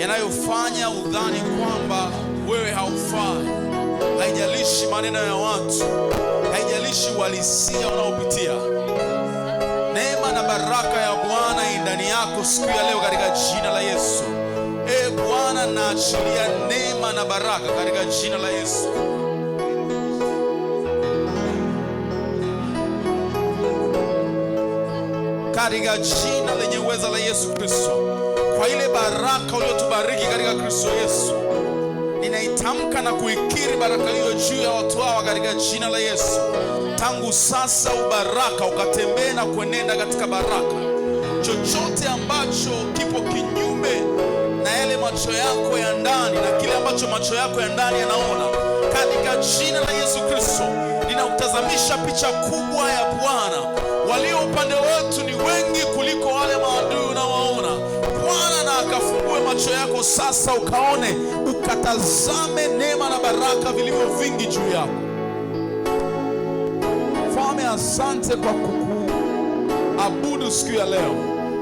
yanayofanya udhani kwamba wewe haufai. Haijalishi maneno ya watu, haijalishi uhalisia unaopitia. Neema na baraka ya Bwana ndani yako siku ya leo katika jina la Yesu. Bwana, naachilia neema na baraka katika jina la Yesu. Katika jina lenye uweza la Yesu Kristo, kwa ile baraka uliyotubariki katika Kristo Yesu, ninaitamka na kuikiri baraka hiyo juu ya watu hawa katika jina la Yesu. Tangu sasa ubaraka ukatembee na kuenenda katika baraka. Chochote ambacho kipo kinyume na yale macho yako ya ndani na kile ambacho macho yako ya ndani yanaona, katika jina la Yesu Kristo ninautazamisha picha kubwa ya Bwana. Walio upande wetu ni wengi kuliko wale maadui unaowaona. Bwana na akafungue macho yako sasa, ukaone, ukatazame neema na baraka vilivyo vingi juu yako. Mfalme, asante kwa kukuabudu siku ya leo.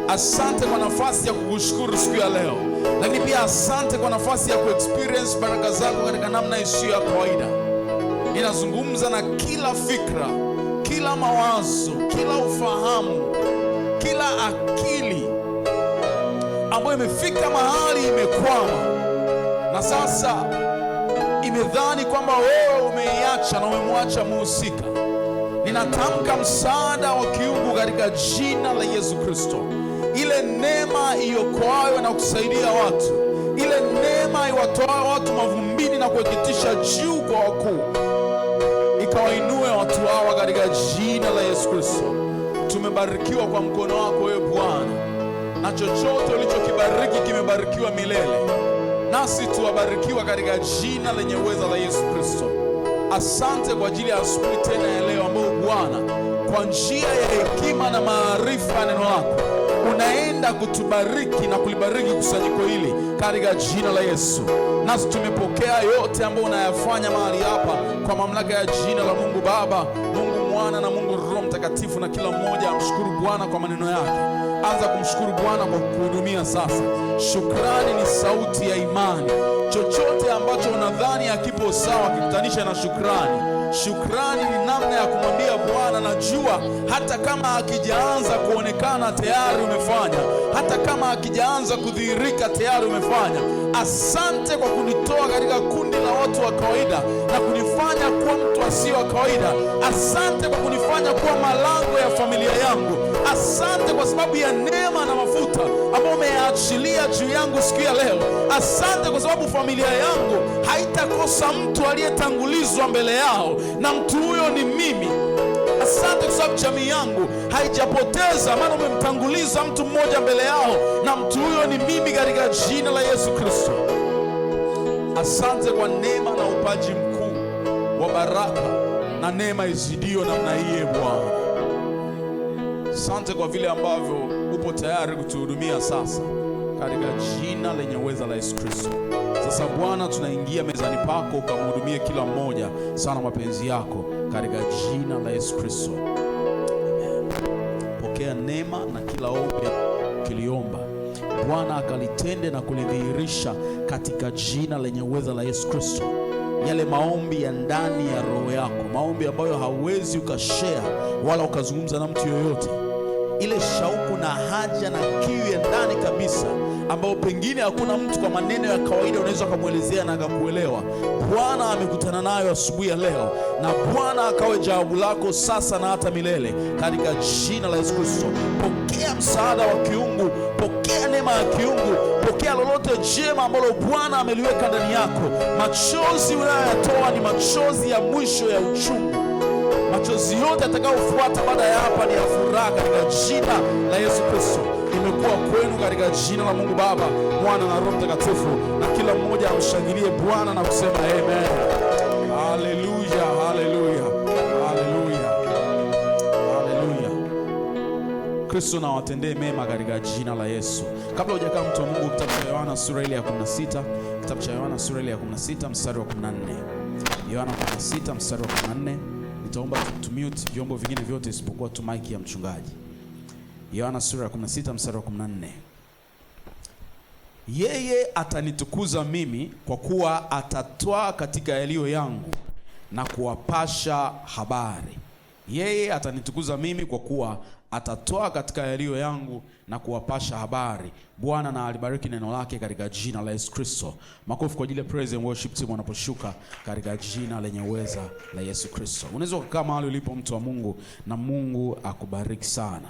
Asante kwa nafasi ya kukushukuru siku ya leo. Lakini pia asante kwa nafasi ya kuexperience baraka zako katika namna isiyo ya kawaida. Ninazungumza na kila fikra, kila mawazo, kila ufahamu, kila akili ambayo imefika mahali imekwama na sasa imedhani kwamba wewe umeiacha na umemwacha muhusika. Ninatamka msaada wa kiungu katika jina la Yesu Kristo. Ile neema iokoayo na kusaidia watu, ile neema iwatoa watu mavumbini na kuwaketisha juu kwa wakuu, ikawainue watu hawa katika jina la Yesu Kristo. Tumebarikiwa kwa mkono wako wewe Bwana, na chochote ulichokibariki kimebarikiwa milele. Nasi tuwabarikiwa katika jina lenye uweza la Yesu Kristo. Asante kwa ajili ya asubuhi tena ya leo, ambayo Bwana kwa njia ya hekima na maarifa ya neno lako unaenda kutubariki na kulibariki kusanyiko hili katika jina la Yesu. Nasi tumepokea yote ambayo unayafanya mahali hapa kwa mamlaka ya jina la Mungu Baba, Mungu Mwana na Mungu Roho Mtakatifu. Na kila mmoja amshukuru Bwana kwa maneno yake. Anza kumshukuru Bwana kwa kukuhudumia sasa. Shukrani ni sauti ya imani. Chochote ambacho unadhani hakipo sawa, kikutanisha na shukrani. Shukrani ni namna ya kumwambia Bwana, najua hata kama hakijaanza kuonekana tayari umefanya, hata kama hakijaanza kudhihirika tayari umefanya. Asante kwa kunitoa katika kundi la watu wa kawaida na kunifanya kuwa mtu asiye wa kawaida. Asante kwa kunifanya kuwa malango ya familia yangu. Asante kwa sababu ya neema na mafuta ambayo umeachilia juu yangu siku ya leo. Asante kwa sababu familia yangu haitakosa mtu aliyetangulizwa mbele yao, na mtu huyo ni mimi. Asante kwa sababu jamii yangu haijapoteza, maana umemtanguliza mtu mmoja mbele yao, na mtu huyo ni mimi katika jina la Yesu Kristo. Asante kwa neema na upaji mkuu wa baraka na neema izidio namna hii Bwana. Asante kwa vile ambavyo upo tayari kutuhudumia sasa katika jina lenye uweza la Yesu Kristo. Sasa Bwana, tunaingia mezani pako, ukamhudumie kila mmoja sana mapenzi yako katika jina la Yesu Kristo. Amen. Pokea neema na kila ombi kiliomba Bwana akalitende na kulidhihirisha katika jina lenye uweza la Yesu Kristo. Yale maombi ya ndani ya roho yako, maombi ambayo hauwezi ukashare wala ukazungumza na mtu yoyote, ile shauku na haja na kiu ya ndani kabisa ambayo pengine hakuna mtu kwa maneno ya kawaida unaweza kumwelezea na akakuelewa, Bwana amekutana nayo asubuhi ya leo, na Bwana akawe jawabu lako sasa na hata milele katika jina la Yesu Kristo. Pokea msaada wa kiungu, pokea neema ya kiungu, pokea lolote jema ambalo Bwana ameliweka ndani yako. Machozi unayoyatoa ni machozi ya mwisho ya uchungu. Machozi yote atakayofuata baada ya hapa ni ya furaha katika jina la Yesu Kristo. Imekuwa kwenu katika jina la Mungu Baba, Mwana na Roho Mtakatifu, na kila mmoja amshangilie Bwana na kusema amen. Haleluya, haleluya, haleluya, haleluya. Kristo na watendee mema katika jina la Yesu. Kabla hujakaa mtu wa Mungu, kitabu cha Yohana sura ile ya 16, kitabu cha Yohana sura ile ya 16 mstari wa 14. Yohana 16 mstari wa 14. Nitaomba tumute vyombo vingine vyote isipokuwa tu mic ya mchungaji. Yohana sura ya 16 mstari wa 14. Yeye atanitukuza mimi, kwa kuwa atatwaa katika yaliyo yangu na kuwapasha habari. Yeye atanitukuza mimi, kwa kuwa atatoa katika yaliyo yangu na kuwapasha habari. Bwana na alibariki neno lake katika jina la Yesu Kristo. Makofi kwa ajili ya praise and worship team wanaposhuka katika jina lenye uweza la Yesu Kristo. Unaweza kukaa mahali ulipo, mtu wa Mungu, na Mungu akubariki sana.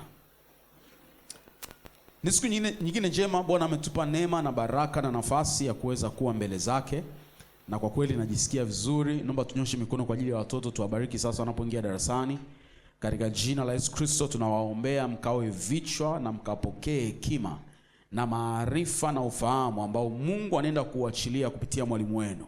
Ni siku nyingine njema. Bwana ametupa neema na baraka na nafasi ya kuweza kuwa mbele zake, na kwa kweli najisikia vizuri. Naomba tunyoshe mikono kwa ajili ya watoto, tuwabariki sasa wanapoingia darasani. Katika jina la Yesu Kristo tunawaombea mkawe vichwa na mkapokee hekima na maarifa na ufahamu ambao Mungu anaenda kuachilia kupitia mwalimu wenu.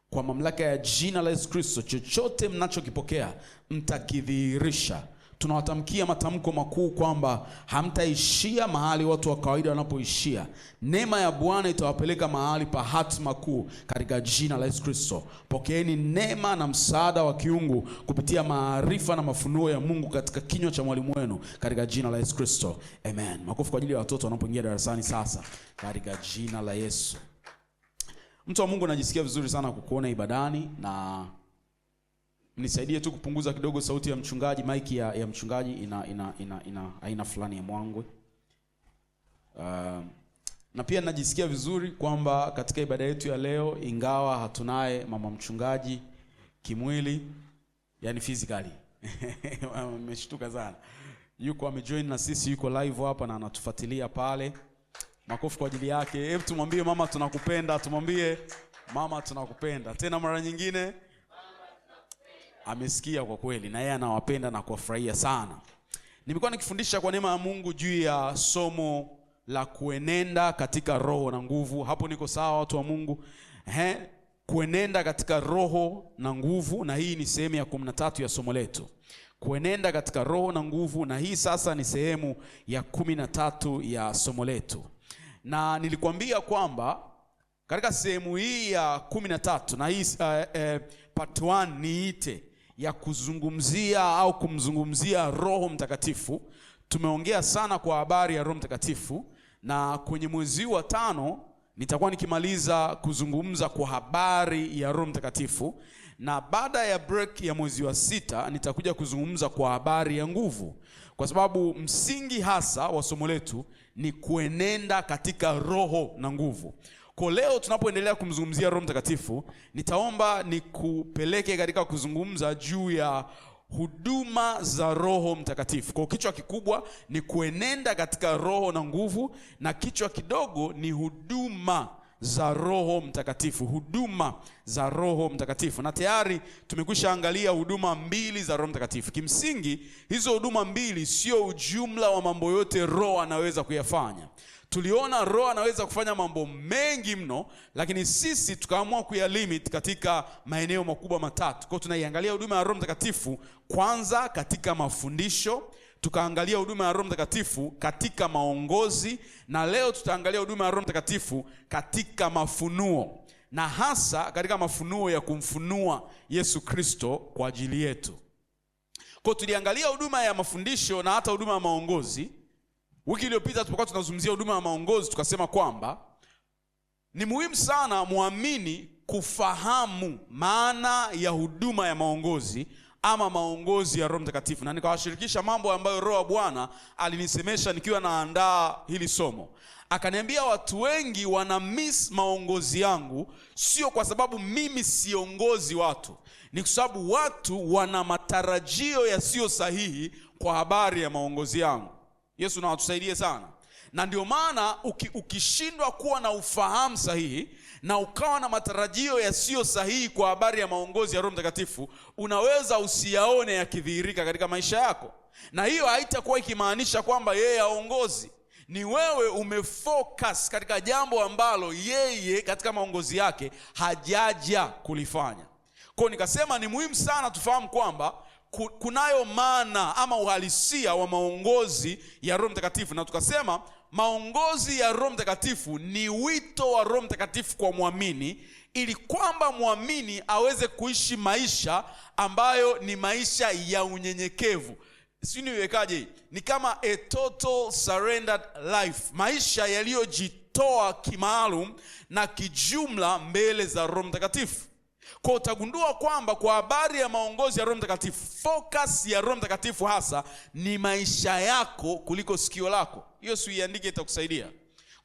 Kwa mamlaka ya jina la Yesu Kristo, chochote mnachokipokea mtakidhihirisha. Tunawatamkia matamko makuu kwamba hamtaishia mahali watu wa kawaida wanapoishia. Neema ya Bwana itawapeleka mahali pa hatima kuu katika jina la Yesu Kristo. Pokeeni neema na msaada wa kiungu kupitia maarifa na mafunuo ya Mungu katika kinywa cha mwalimu wenu katika jina la Yesu Kristo. Amen. Makofi kwa ajili ya watoto wanapoingia darasani sasa katika jina la Yesu. Mtu wa Mungu, najisikia vizuri sana kukuona ibadani, na nisaidie tu kupunguza kidogo sauti ya mchungaji. Maiki ya mchungaji ina aina fulani ya mwangwe. Na pia najisikia vizuri kwamba katika ibada yetu ya leo, ingawa hatunaye mama mchungaji kimwili, yani physically nimeshtuka sana, yuko amejoin na sisi, yuko live hapa na anatufuatilia pale. Makofi kwa ajili yake. Hebu tumwambie mama tunakupenda, tumwambie mama tunakupenda tena mara nyingine. Amesikia kwa kweli, na yeye anawapenda na kuwafurahia sana. Nimekuwa nikifundisha kwa neema ya Mungu juu ya somo la kuenenda katika roho na nguvu. Hapo niko sawa, watu wa Mungu? Kuenenda katika roho na nguvu, na hii ni sehemu ya 13 ya somo letu. Kuenenda katika roho na nguvu, na hii sasa ni sehemu ya 13 ya somo letu. Na nilikwambia kwamba katika sehemu hii ya 13, na hii part 1 niite ya kuzungumzia au kumzungumzia Roho Mtakatifu. Tumeongea sana kwa habari ya Roho Mtakatifu, na kwenye mwezi wa 5 nitakuwa nikimaliza kuzungumza kwa habari ya Roho Mtakatifu, na baada ya break ya mwezi wa 6 nitakuja kuzungumza kwa habari ya nguvu, kwa sababu msingi hasa wa somo letu ni kuenenda katika roho na nguvu. Kwa leo tunapoendelea kumzungumzia Roho Mtakatifu, nitaomba nikupeleke katika kuzungumza juu ya huduma za Roho Mtakatifu. Kwa kichwa kikubwa ni kuenenda katika roho na nguvu, na kichwa kidogo ni huduma za Roho Mtakatifu. Huduma za Roho Mtakatifu. Na tayari tumekwisha angalia huduma 2 za Roho Mtakatifu. Kimsingi hizo huduma 2 sio ujumla wa mambo yote Roho anaweza kuyafanya. Tuliona Roho anaweza kufanya mambo mengi mno, lakini sisi tukaamua kuyalimit katika maeneo makubwa 3. Kwa tunaiangalia huduma ya Roho Mtakatifu kwanza katika mafundisho, tukaangalia huduma ya Roho Mtakatifu katika maongozi, na leo tutaangalia huduma ya Roho Mtakatifu katika mafunuo, na hasa katika mafunuo ya kumfunua Yesu Kristo kwa ajili yetu. Kwa tuliangalia huduma ya mafundisho na hata huduma ya maongozi. Wiki iliyopita tulipokuwa tunazungumzia huduma ya maongozi, tukasema kwamba ni muhimu sana muamini kufahamu maana ya huduma ya maongozi ama maongozi ya Roho Mtakatifu, na nikawashirikisha mambo ambayo Roho wa Bwana alinisemesha nikiwa naandaa hili somo. Akaniambia watu wengi wana miss maongozi yangu, sio kwa sababu mimi siongozi watu, ni kwa sababu watu wana matarajio yasiyo sahihi kwa habari ya maongozi yangu. Yesu na watusaidie sana. Na ndio maana ukishindwa kuwa na ufahamu sahihi na ukawa na matarajio yasiyo sahihi kwa habari ya maongozi ya Roho Mtakatifu, unaweza usiyaone yakidhihirika katika maisha yako. Na hiyo haitakuwa ikimaanisha kwamba yeye aongozi. Ni wewe umefocus katika jambo ambalo yeye katika maongozi yake hajaja kulifanya. Kwa nikasema ni muhimu sana tufahamu kwamba kunayo maana ama uhalisia wa maongozi ya Roho Mtakatifu, na tukasema maongozi ya Roho Mtakatifu ni wito wa Roho Mtakatifu kwa muamini, ili kwamba muamini aweze kuishi maisha ambayo ni maisha ya unyenyekevu. Sio niwekaje? Ni kama a total surrendered life, maisha yaliyojitoa kujitoa kimaalum na kijumla mbele za Roho Mtakatifu. Kwa utagundua kwamba kwa habari ya maongozi ya Roho Mtakatifu, focus ya Roho Mtakatifu hasa ni maisha yako kuliko sikio lako. Hiyo uiandike, itakusaidia.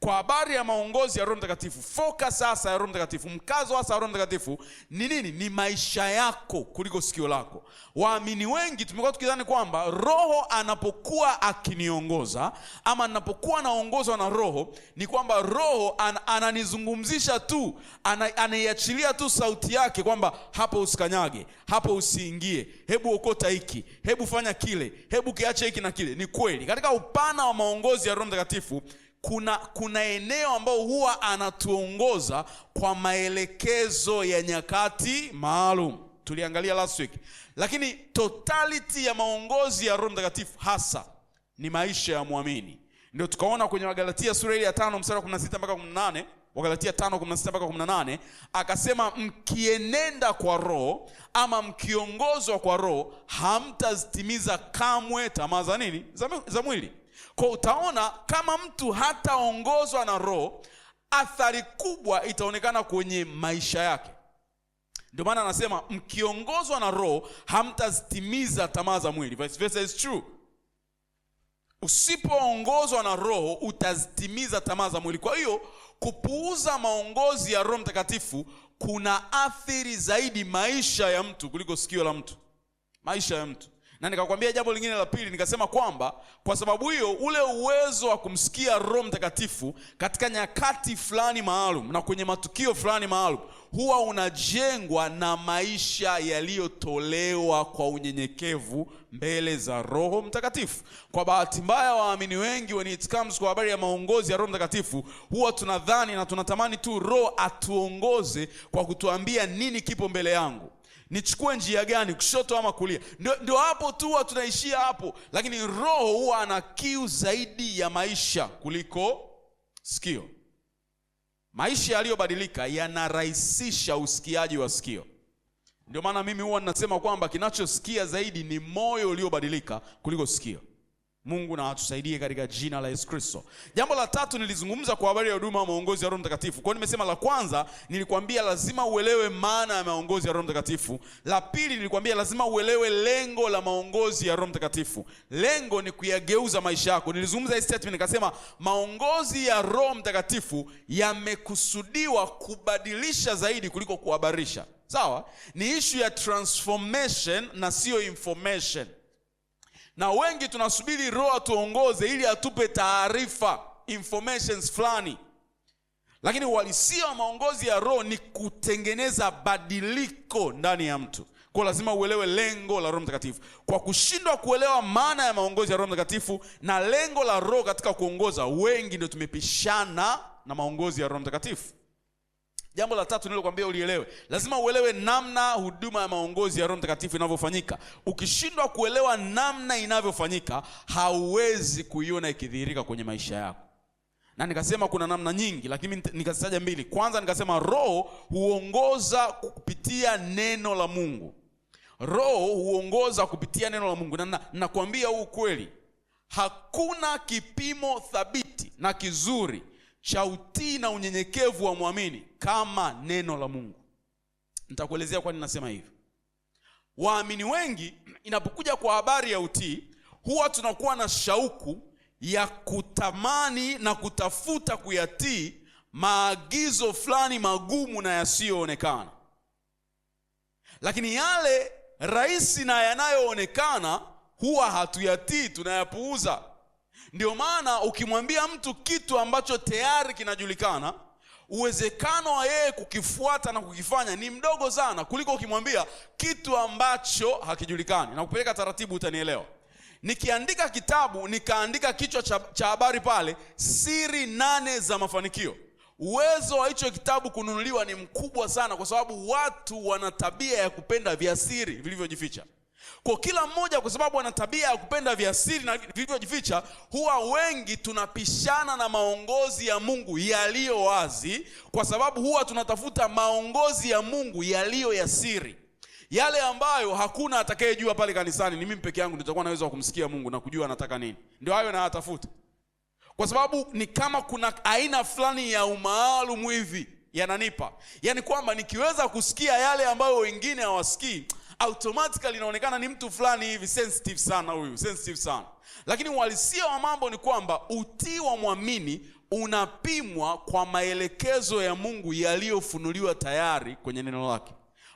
Kwa habari ya maongozi ya Roho Mtakatifu, focus hasa ya Roho Mtakatifu, mkazo hasa ya Roho Mtakatifu ni nini? Ni maisha yako kuliko sikio lako. Waamini wengi tumekuwa tukidhani kwamba Roho anapokuwa akiniongoza ama ninapokuwa naongozwa na Roho, ni kwamba Roho ananizungumzisha tu, anaiachilia tu sauti yake kwamba hapo usikanyage, hapo usiingie, hebu okota hiki, hebu fanya kile, hebu kiache hiki na kile. Ni kweli katika upana wa maongozi ya Roho Mtakatifu kuna eneo ambao huwa anatuongoza kwa maelekezo ya nyakati maalum. Tuliangalia last week. Lakini totality ya maongozi ya Roho Mtakatifu hasa ni maisha ya muamini. Ndio tukaona kwenye Wagalatia sura ya 5 mstari wa 16 mpaka 18, Wagalatia 5:16 mpaka 18, akasema mkienenda kwa Roho ama mkiongozwa kwa Roho hamtazitimiza kamwe tamaa za nini? Za mwili. Kwa utaona kama mtu hataongozwa na Roho, athari kubwa itaonekana kwenye maisha yake. Ndio maana anasema mkiongozwa na Roho hamtazitimiza tamaa za mwili. Vice versa is true. Usipoongozwa na Roho utazitimiza tamaa za mwili. Kwa hiyo kupuuza maongozi ya Roho Mtakatifu kuna athiri zaidi maisha ya mtu kuliko sikio la mtu. Maisha ya mtu. Na nikakwambia jambo lingine la pili, nikasema kwamba kwa sababu hiyo ule uwezo wa kumsikia Roho Mtakatifu katika nyakati fulani maalum na kwenye matukio fulani maalum huwa unajengwa na maisha yaliyotolewa kwa unyenyekevu mbele za Roho Mtakatifu. Kwa bahati mbaya waamini wengi when it comes kwa habari ya maongozi ya Roho Mtakatifu huwa tunadhani na tunatamani tu Roho atuongoze kwa kutuambia nini kipo mbele yangu, nichukue njia gani, kushoto ama kulia. Ndio hapo tu tunaishia hapo. Lakini Roho huwa ana kiu zaidi ya maisha kuliko sikio. Maisha yaliyobadilika yanarahisisha usikiaji wa sikio. Ndio maana mimi huwa ninasema kwamba kinachosikia zaidi ni moyo uliobadilika kuliko sikio. Mungu na atusaidie katika jina la Yesu Kristo. Jambo la tatu nilizungumza kwa habari ya huduma ya maongozi ya Roho Mtakatifu. Kwa nimesema la kwanza nilikwambia lazima uelewe maana ya maongozi ya Roho Mtakatifu. La pili nilikwambia lazima uelewe lengo la maongozi ya Roho Mtakatifu. Lengo ni kuyageuza maisha yako. Nilizungumza hii statement nikasema maongozi ya Roho Mtakatifu yamekusudiwa kubadilisha zaidi kuliko kuhabarisha. Sawa? Ni issue ya transformation na sio information. Na wengi tunasubiri Roho atuongoze ili atupe taarifa, informations fulani. Lakini uhalisia wa maongozi ya Roho ni kutengeneza badiliko ndani ya mtu. Kwa lazima uelewe lengo la Roho Mtakatifu. Kwa kushindwa kuelewa maana ya maongozi ya Roho Mtakatifu na lengo la Roho katika kuongoza, wengi ndio tumepishana na maongozi ya Roho Mtakatifu. Jambo la tatu nilokuambia ulielewe, lazima uelewe namna huduma ya maongozi ya Roho Mtakatifu inavyofanyika. Ukishindwa kuelewa namna inavyofanyika, hauwezi kuiona ikidhihirika kwenye maisha yako. Na nikasema kuna namna nyingi, lakini nikazitaja mbili. Kwanza nikasema Roho huongoza kupitia neno la Mungu. Roho huongoza kupitia neno la Mungu. Na nakwambia huu kweli, hakuna kipimo thabiti na kizuri cha utii na unyenyekevu wa muamini kama neno la Mungu. Nitakuelezea kwa nini nasema hivi. Waamini wengi inapokuja kwa habari ya utii, huwa tunakuwa na shauku ya kutamani na kutafuta kuyatii maagizo fulani magumu na yasiyoonekana. Lakini yale rahisi na yanayoonekana huwa hatuyatii, tunayapuuza. Ndio maana ukimwambia mtu kitu ambacho tayari kinajulikana, uwezekano wa yeye kukifuata na kukifanya ni mdogo sana kuliko ukimwambia kitu ambacho hakijulikani. Na kupeleka taratibu utanielewa. Nikiandika kitabu, nikaandika kichwa cha habari pale, siri 8 za mafanikio. Uwezo wa hicho kitabu kununuliwa ni mkubwa sana kwa sababu watu wana tabia ya kupenda vya siri vilivyojificha. Kwa kila mmoja kwa sababu ana tabia ya kupenda vya siri na vilivyojificha, huwa wengi tunapishana na maongozi ya Mungu yaliyo wazi kwa sababu huwa tunatafuta maongozi ya Mungu yaliyo ya siri. Yale ambayo hakuna atakayejua pale kanisani, ni mimi peke yangu ndio nitakuwa naweza kumsikia Mungu na kujua anataka nini. Ndio hayo nayatafuta. Kwa sababu ni kama kuna aina fulani ya umaalum hivi yananipa. Yaani kwamba nikiweza kusikia yale ambayo wengine hawasikii, automatically inaonekana ni mtu fulani hivi sensitive sana, huyu sensitive sana. Lakini uhalisia wa mambo ni kwamba utii wa muamini unapimwa kwa maelekezo ya Mungu yaliyofunuliwa tayari kwenye neno lake.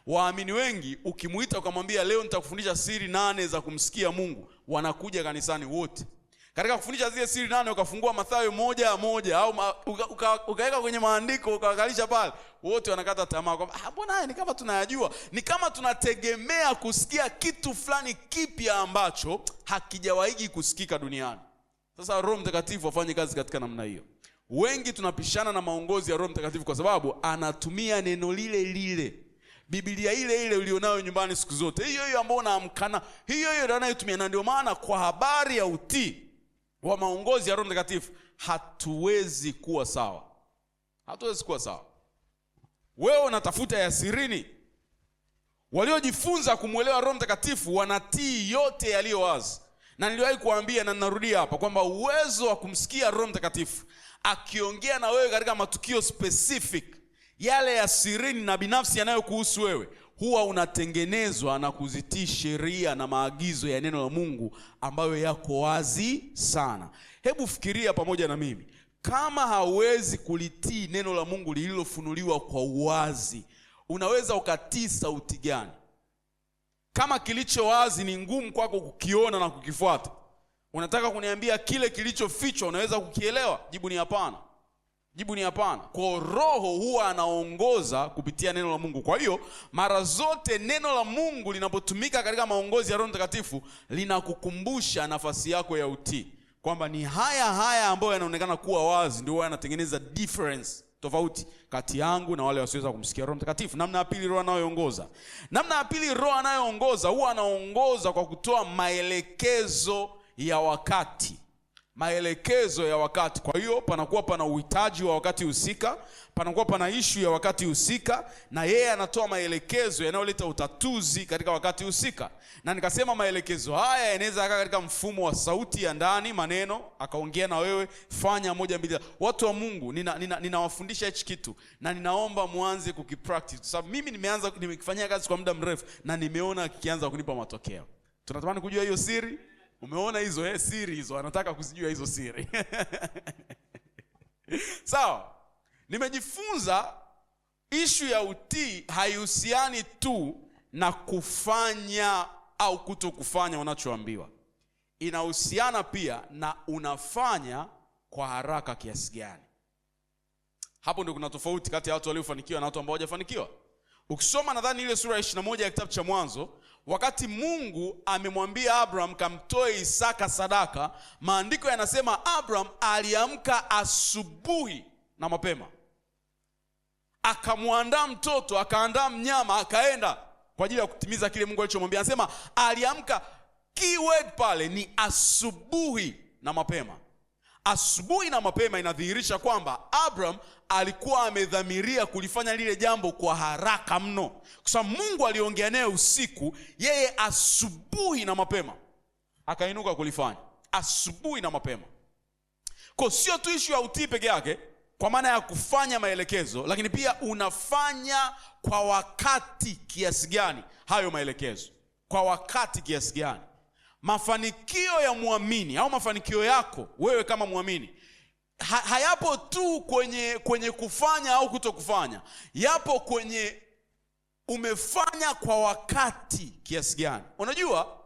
Waamini wengi ukimuita ukamwambia leo nitakufundisha siri 8 za kumsikia Mungu, wanakuja kanisani wote. Katika kufundisha zile siri 8 ukafungua Mathayo 1:1 au ukaweka kwenye maandiko ukawakalisha pale, wote wanakata tamaa kwamba mbona haya ni kama tunayajua. Ni kama tunategemea kusikia kitu fulani kipya ambacho hakijawahi kusikika duniani. Sasa Roho Mtakatifu afanye kazi katika namna hiyo. Wengi tunapishana na maongozi ya Roho Mtakatifu kwa sababu anatumia neno lile lile, Biblia ile ile ulionayo nyumbani siku zote, hiyo hiyo ambayo unaamkana, hiyo hiyo ndio anayotumia. Na ndio maana kwa habari ya utii wa maongozi ya Roho Mtakatifu hatuwezi kuwa sawa. Hatuwezi kuwa sawa. Wewe unatafuta ya sirini. Waliojifunza kumuelewa Roho Mtakatifu wanatii yote yaliyo wazi. Na niliwahi kuambia na ninarudia hapa kwamba uwezo wa kumsikia Roho Mtakatifu akiongea na wewe katika matukio specific, yale ya sirini na binafsi yanayokuhusu wewe, huwa unatengenezwa na kuzitii sheria na maagizo ya neno la Mungu ambayo yako wazi sana. Hebu fikiria pamoja na mimi, kama hauwezi kulitii neno la Mungu lililofunuliwa kwa uwazi, unaweza ukatii sauti gani? Kama kilicho wazi ni ngumu kwako kukiona na kukifuata, unataka kuniambia kile kilichofichwa unaweza kukielewa? Jibu ni hapana. Jibu ni hapana. Kwa Roho huwa anaongoza kupitia neno la Mungu. Kwa hiyo mara zote neno la Mungu linapotumika katika maongozi ya Roho Mtakatifu linakukumbusha nafasi yako ya utii, kwamba ni haya ambayo yanaonekana kuwa wazi ndio yanatengeneza difference, tofauti kati yangu na wale wasioweza kumsikia Roho Mtakatifu. Namna ya pili Roho anayoongoza. Namna ya pili Roho anayoongoza huwa anaongoza kwa kutoa maelekezo ya wakati. Maelekezo ya wakati. Kwa hiyo panakuwa pana uhitaji wa wakati husika, panakuwa pana issue ya wakati husika, na yeye anatoa maelekezo yanayoleta utatuzi katika wakati husika. Na nikasema maelekezo haya yanaweza yaka katika mfumo wa sauti ya ndani, maneno, akaongea na wewe, fanya 1 2. Watu wa Mungu, ninawafundisha hichi kitu na ninaomba muanze kukipractice, kwa sababu mimi nimekifanyia kazi kwa muda mrefu na nimeona kikianza kunipa matokeo. Tunatamani kujua hiyo siri. Umeona hizo siri hizo, anataka kuzijua hizo siri. Sawa. Nimejifunza issue ya utii haihusiani tu na kufanya au kutokufanya unachoambiwa. Inahusiana pia na unafanya kwa haraka kiasi gani. Hapo ndio kuna tofauti kati ya watu waliofanikiwa na watu ambao hawajafanikiwa. Ukisoma nadhani ile sura ya 21 ya kitabu cha Mwanzo, wakati Mungu amemwambia Abraham kamtoe Isaka sadaka, maandiko yanasema Abraham aliamka asubuhi na mapema, akamwandaa mtoto, akaandaa mnyama, akaenda kwa ajili ya kutimiza kile Mungu alichomwambia. Anasema aliamka, keyword pale ni asubuhi na mapema. Asubuhi na mapema inadhihirisha kwamba Abraham alikuwa amedhamiria kulifanya lile jambo kwa haraka mno, kwa sababu Mungu aliongea naye usiku, yeye asubuhi na mapema akainuka kulifanya. Asubuhi na mapema. Kwa sio tu issue ya utii peke yake kwa maana ya kufanya maelekezo, lakini pia unafanya kwa wakati kiasi gani hayo maelekezo, kwa wakati kiasi gani. Mafanikio ya muamini au mafanikio yako wewe kama muamini hayapo tu kwenye kufanya au kutokufanya, yapo kwenye umefanya kwa wakati kiasi gani. Unajua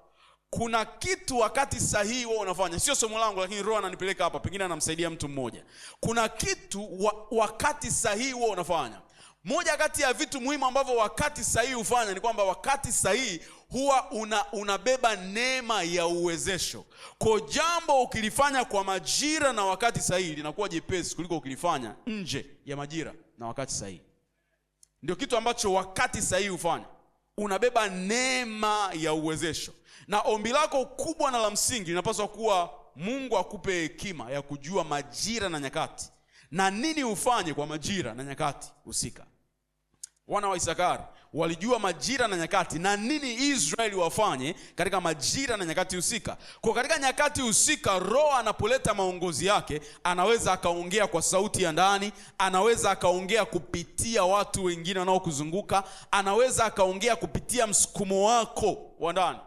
kuna kitu wakati sahihi wewe unafanya, sio somo langu lakini Roho ananipeleka hapa, pengine anamsaidia mtu mmoja. Kuna kitu wakati sahihi wewe unafanya. Moja kati ya vitu muhimu ambavyo wakati sahihi ufanya ni kwamba wakati sahihi huwa unabeba neema ya uwezesho. Kwa jambo ukilifanya kwa majira na wakati sahihi linakuwa jepesi kuliko ukilifanya nje ya majira na wakati sahihi. Ndio kitu ambacho wakati sahihi ufanya. Unabeba neema ya uwezesho. Na ombi lako kubwa na la msingi linapaswa kuwa Mungu akupe hekima ya kujua majira na nyakati, na nini ufanye kwa majira na nyakati husika. wana wa Isakari walijua majira na nyakati na nini Israeli wafanye katika majira na nyakati husika. Kwa katika nyakati husika, Roho anapoleta maongozi yake, anaweza akaongea kwa sauti ya ndani, anaweza akaongea kupitia watu wengine wanaokuzunguka, anaweza akaongea kupitia msukumo wako wa ndani.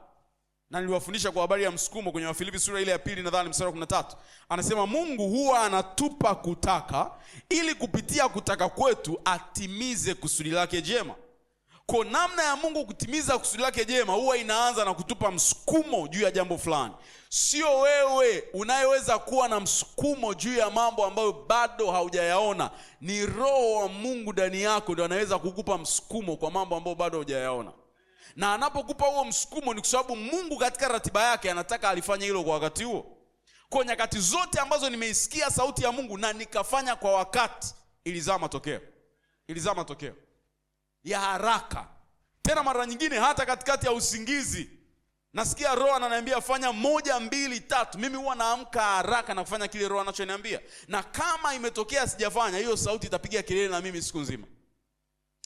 Na niliwafundisha kwa habari ya msukumo kwenye Wafilipi sura ile ya 2 nadhani mstari wa 13. Anasema Mungu huwa anatupa kutaka ili kupitia kutaka kwetu atimize kusudi lake jema. Kwa namna ya Mungu kutimiza kusudi lake jema huwa inaanza na kutupa msukumo juu ya jambo fulani. Sio wewe unayeweza kuwa na msukumo juu ya mambo ambayo bado haujayaona. Ni Roho wa Mungu ndani yako ndio anaweza kukupa msukumo kwa mambo ambayo bado haujayaona. Na anapokupa huo msukumo ni kwa sababu Mungu katika ratiba yake anataka alifanye hilo kwa wakati huo. Kwa nyakati zote ambazo nimeisikia sauti ya Mungu na nikafanya kwa wakati, ilizaa matokeo. Ilizaa matokeo ya haraka. Tena mara nyingine hata katikati ya usingizi nasikia Roho ananiambia fanya 1, 2, 3. Mimi huwa naamka haraka na kufanya kile Roho anachoniambia. Na kama imetokea sijafanya, hiyo sauti itapiga kelele na mimi siku nzima.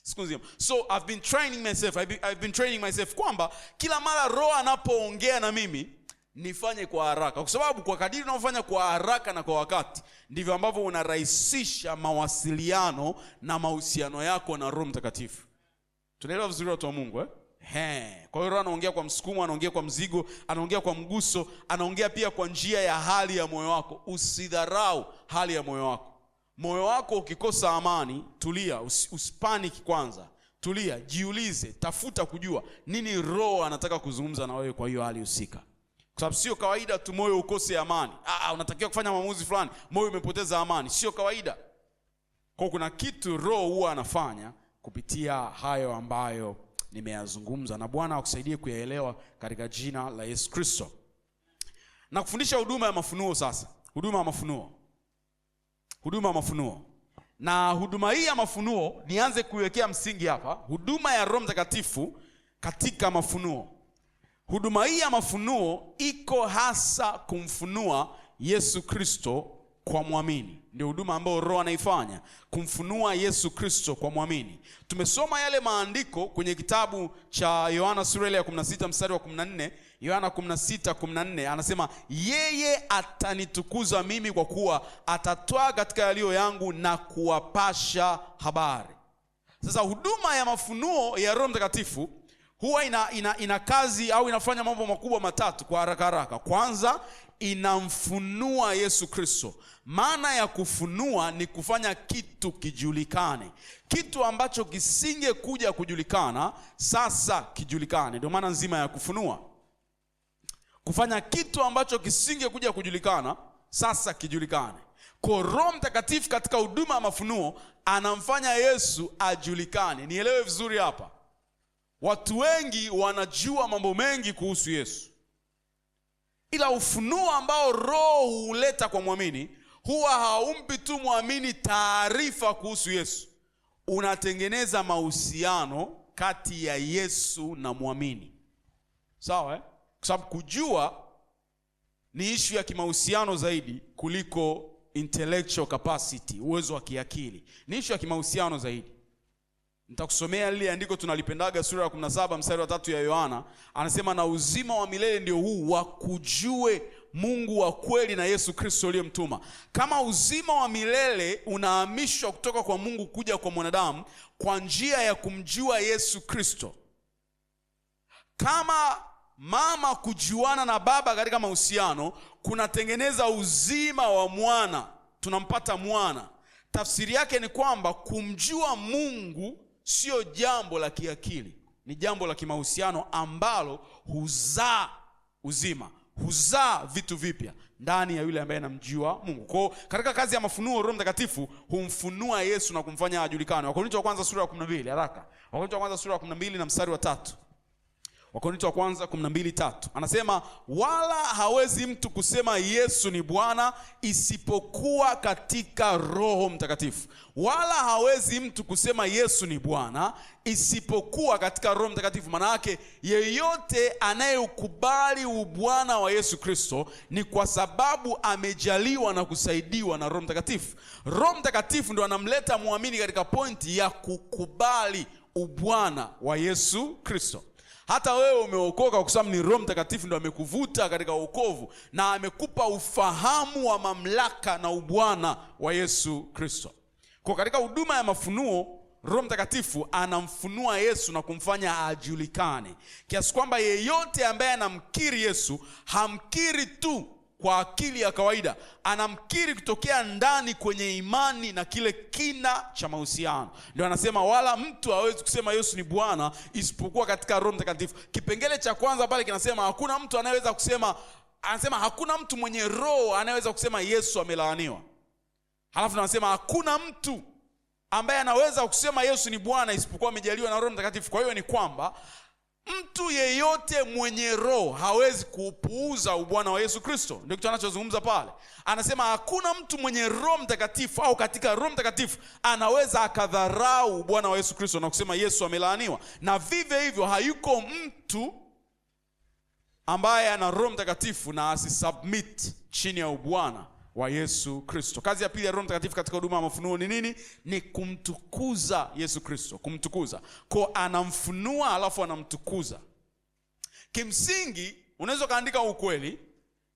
Siku nzima. So I've been training myself kwamba kila mara Roho anapoongea na mimi nifanye kwa haraka. Kwa sababu kwa kadiri unaofanya kwa haraka na kwa wakati, ndivyo ambavyo unarahisisha mawasiliano na mahusiano yako na Roho Mtakatifu. Tunaelewa vizuri watu wa Mungu Kwa hiyo Roho anaongea kwa msukumo, anaongea kwa mzigo, anaongea kwa mguso, anaongea pia kwa njia ya hali ya moyo wako. Usidharau hali ya moyo wako. Moyo wako ukikosa amani, tulia, usipanic kwanza. Tulia, jiulize, tafuta kujua nini Roho anataka kuzungumza na wewe kwa hiyo hali husika. Kwa sababu sio kawaida tu moyo ukose amani. Unatakiwa kufanya maamuzi fulani, moyo umepoteza amani. Sio kawaida. Kwa kuna kitu Roho huwa anafanya kupitia hayo ambayo nimeyazungumza, na Bwana akusaidie kuyaelewa katika jina la Yesu Kristo. Na kufundisha huduma ya mafunuo sasa. Huduma ya mafunuo. Huduma ya mafunuo. Na huduma hii ya mafunuo nianze kuiwekea msingi hapa. Huduma ya Roho Mtakatifu katika mafunuo. Huduma hii ya mafunuo iko hasa kumfunua Yesu Kristo kwa muamini. Ndio huduma ambayo Roho anaifanya, kumfunua Yesu Kristo kwa muamini. Tumesoma yale maandiko kwenye kitabu cha Yohana sura ya 16 mstari wa 14. Yohana 16:14 anasema yeye atanitukuza mimi kwa kuwa atatwaa katika yaliyo yangu na kuwapasha habari. Sasa huduma ya mafunuo ya Roho Mtakatifu huwa ina kazi au inafanya mambo makubwa matatu kwa haraka haraka. Kwanza, inamfunua Yesu Kristo. Maana ya kufunua ni kufanya kitu kijulikane. Kitu ambacho kisingekuja kujulikana sasa kijulikane. Ndio maana nzima ya kufunua. Kufanya kitu ambacho kisingekuja kujulikana sasa kijulikane. Kwa Roho Mtakatifu katika huduma ya mafunuo anamfanya Yesu ajulikane. Nielewe vizuri hapa. Watu wengi wanajua mambo mengi kuhusu Yesu, ila ufunuo ambao Roho huleta kwa muamini huwa haumpi tu muamini taarifa kuhusu Yesu. Unatengeneza mahusiano kati ya Yesu na muamini. Sawa Kwa sababu kujua ni issue ya kimahusiano zaidi kuliko intellectual capacity, uwezo wa kiakili. Ni issue ya kimahusiano zaidi. Nitakusomea lile andiko tunalipendaga sura ya 17 mstari wa 3 ya Yohana. Anasema na uzima wa milele ndio huu, wakujue Mungu wa kweli na Yesu Kristo aliyemtuma. Kama uzima wa milele unahamishwa kutoka kwa Mungu kuja kwa mwanadamu kwa njia ya kumjua Yesu Kristo. Kama mama kujuana na baba katika mahusiano kunatengeneza uzima wa mwana, tunampata mwana. Tafsiri yake ni kwamba kumjua Mungu sio jambo la kiakili, ni jambo la kimahusiano ambalo huzaa uzima, huzaa vitu vipya ndani ya yule ambaye anamjua Mungu. Kwa katika kazi ya mafunuo, Roho Mtakatifu humfunua Yesu na kumfanya ajulikane. Wakorintho wa kwanza sura ya 12 haraka. Wakorintho wa kwanza sura ya 12 na mstari wa 3. Wakorintho wa kwanza 12:3 anasema, wala hawezi mtu kusema Yesu ni Bwana isipokuwa katika Roho Mtakatifu. Wala hawezi mtu kusema Yesu ni Bwana isipokuwa katika Roho Mtakatifu. Maana yake yeyote anayeukubali ubwana wa Yesu Kristo ni kwa sababu amejaliwa na kusaidiwa na Roho Mtakatifu. Roho Mtakatifu ndio anamleta muamini katika pointi ya kukubali ubwana wa Yesu Kristo. Hata wewe umeokoka kwa sababu ni Roho Mtakatifu ndio amekuvuta katika wokovu na amekupa ufahamu wa mamlaka na ubwana wa Yesu Kristo. Kwa katika huduma ya mafunuo, Roho Mtakatifu anamfunua Yesu na kumfanya ajulikane, kiasi kwamba yeyote ambaye anamkiri Yesu hamkiri tu kwa akili ya kawaida, anamkiri kutokea ndani kwenye imani na kile kina cha mahusiano. Ndio anasema wala mtu hawezi kusema Yesu ni Bwana isipokuwa katika Roho Mtakatifu. Kipengele cha kwanza pale kinasema hakuna mtu anayeweza kusema, anasema hakuna mtu mwenye roho anayeweza kusema Yesu amelaaniwa. Halafu anasema hakuna mtu ambaye anaweza kusema Yesu ni Bwana isipokuwa amejaliwa na Roho Mtakatifu. Kwa hiyo ni kwamba mtu yeyote mwenye roho hawezi kupuuza ubwana wa Yesu Kristo. Ndio kitu anachozungumza pale. Anasema hakuna mtu mwenye Roho Mtakatifu au katika Roho Mtakatifu anaweza akadharau ubwana wa Yesu Kristo na kusema Yesu amelaaniwa. Na vivyo hivyo hayuko mtu ambaye ana Roho Mtakatifu na asisubmit chini ya ubwana wa Yesu Kristo. Kazi ya pili ya Roho Mtakatifu katika huduma ya mafunuo ni nini? Ni kumtukuza Yesu Kristo, kumtukuza. Kwa anamfunua alafu anamtukuza. Kimsingi unaweza kaandika ukweli,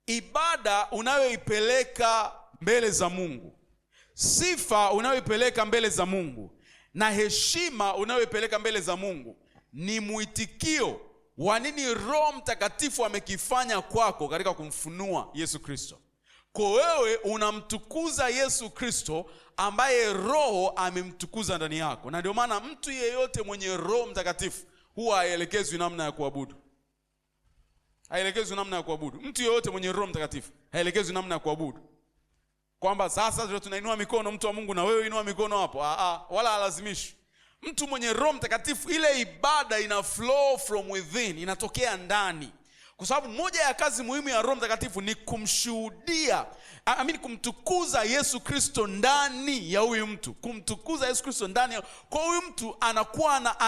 ibada unayoipeleka mbele za Mungu, sifa unayoipeleka mbele za Mungu, na heshima unayoipeleka mbele za Mungu ni muitikio wa nini Roho Mtakatifu amekifanya kwako katika kumfunua Yesu Kristo. Kwa wewe unamtukuza Yesu Kristo ambaye Roho amemtukuza ndani yako. Na ndio maana mtu yeyote mwenye Roho Mtakatifu huwa haelekezwi namna ya kuabudu. Haelekezwi namna ya kuabudu. Mtu yeyote mwenye Roho Mtakatifu haelekezwi namna ya kuabudu. Kwamba sasa tunainua mikono, mtu wa Mungu, na wewe inua mikono hapo. Wala halazimishi. Mtu mwenye Roho Mtakatifu, ile ibada ina flow from within, inatokea ndani. Kwa sababu moja ya kazi muhimu ya Roho Mtakatifu ni kumshuhudia, kumtukuza Yesu Kristo ndani ya huyu mtu. Kumtukuza Yesu Kristo ndani ya kwa huyu mtu, anakuwa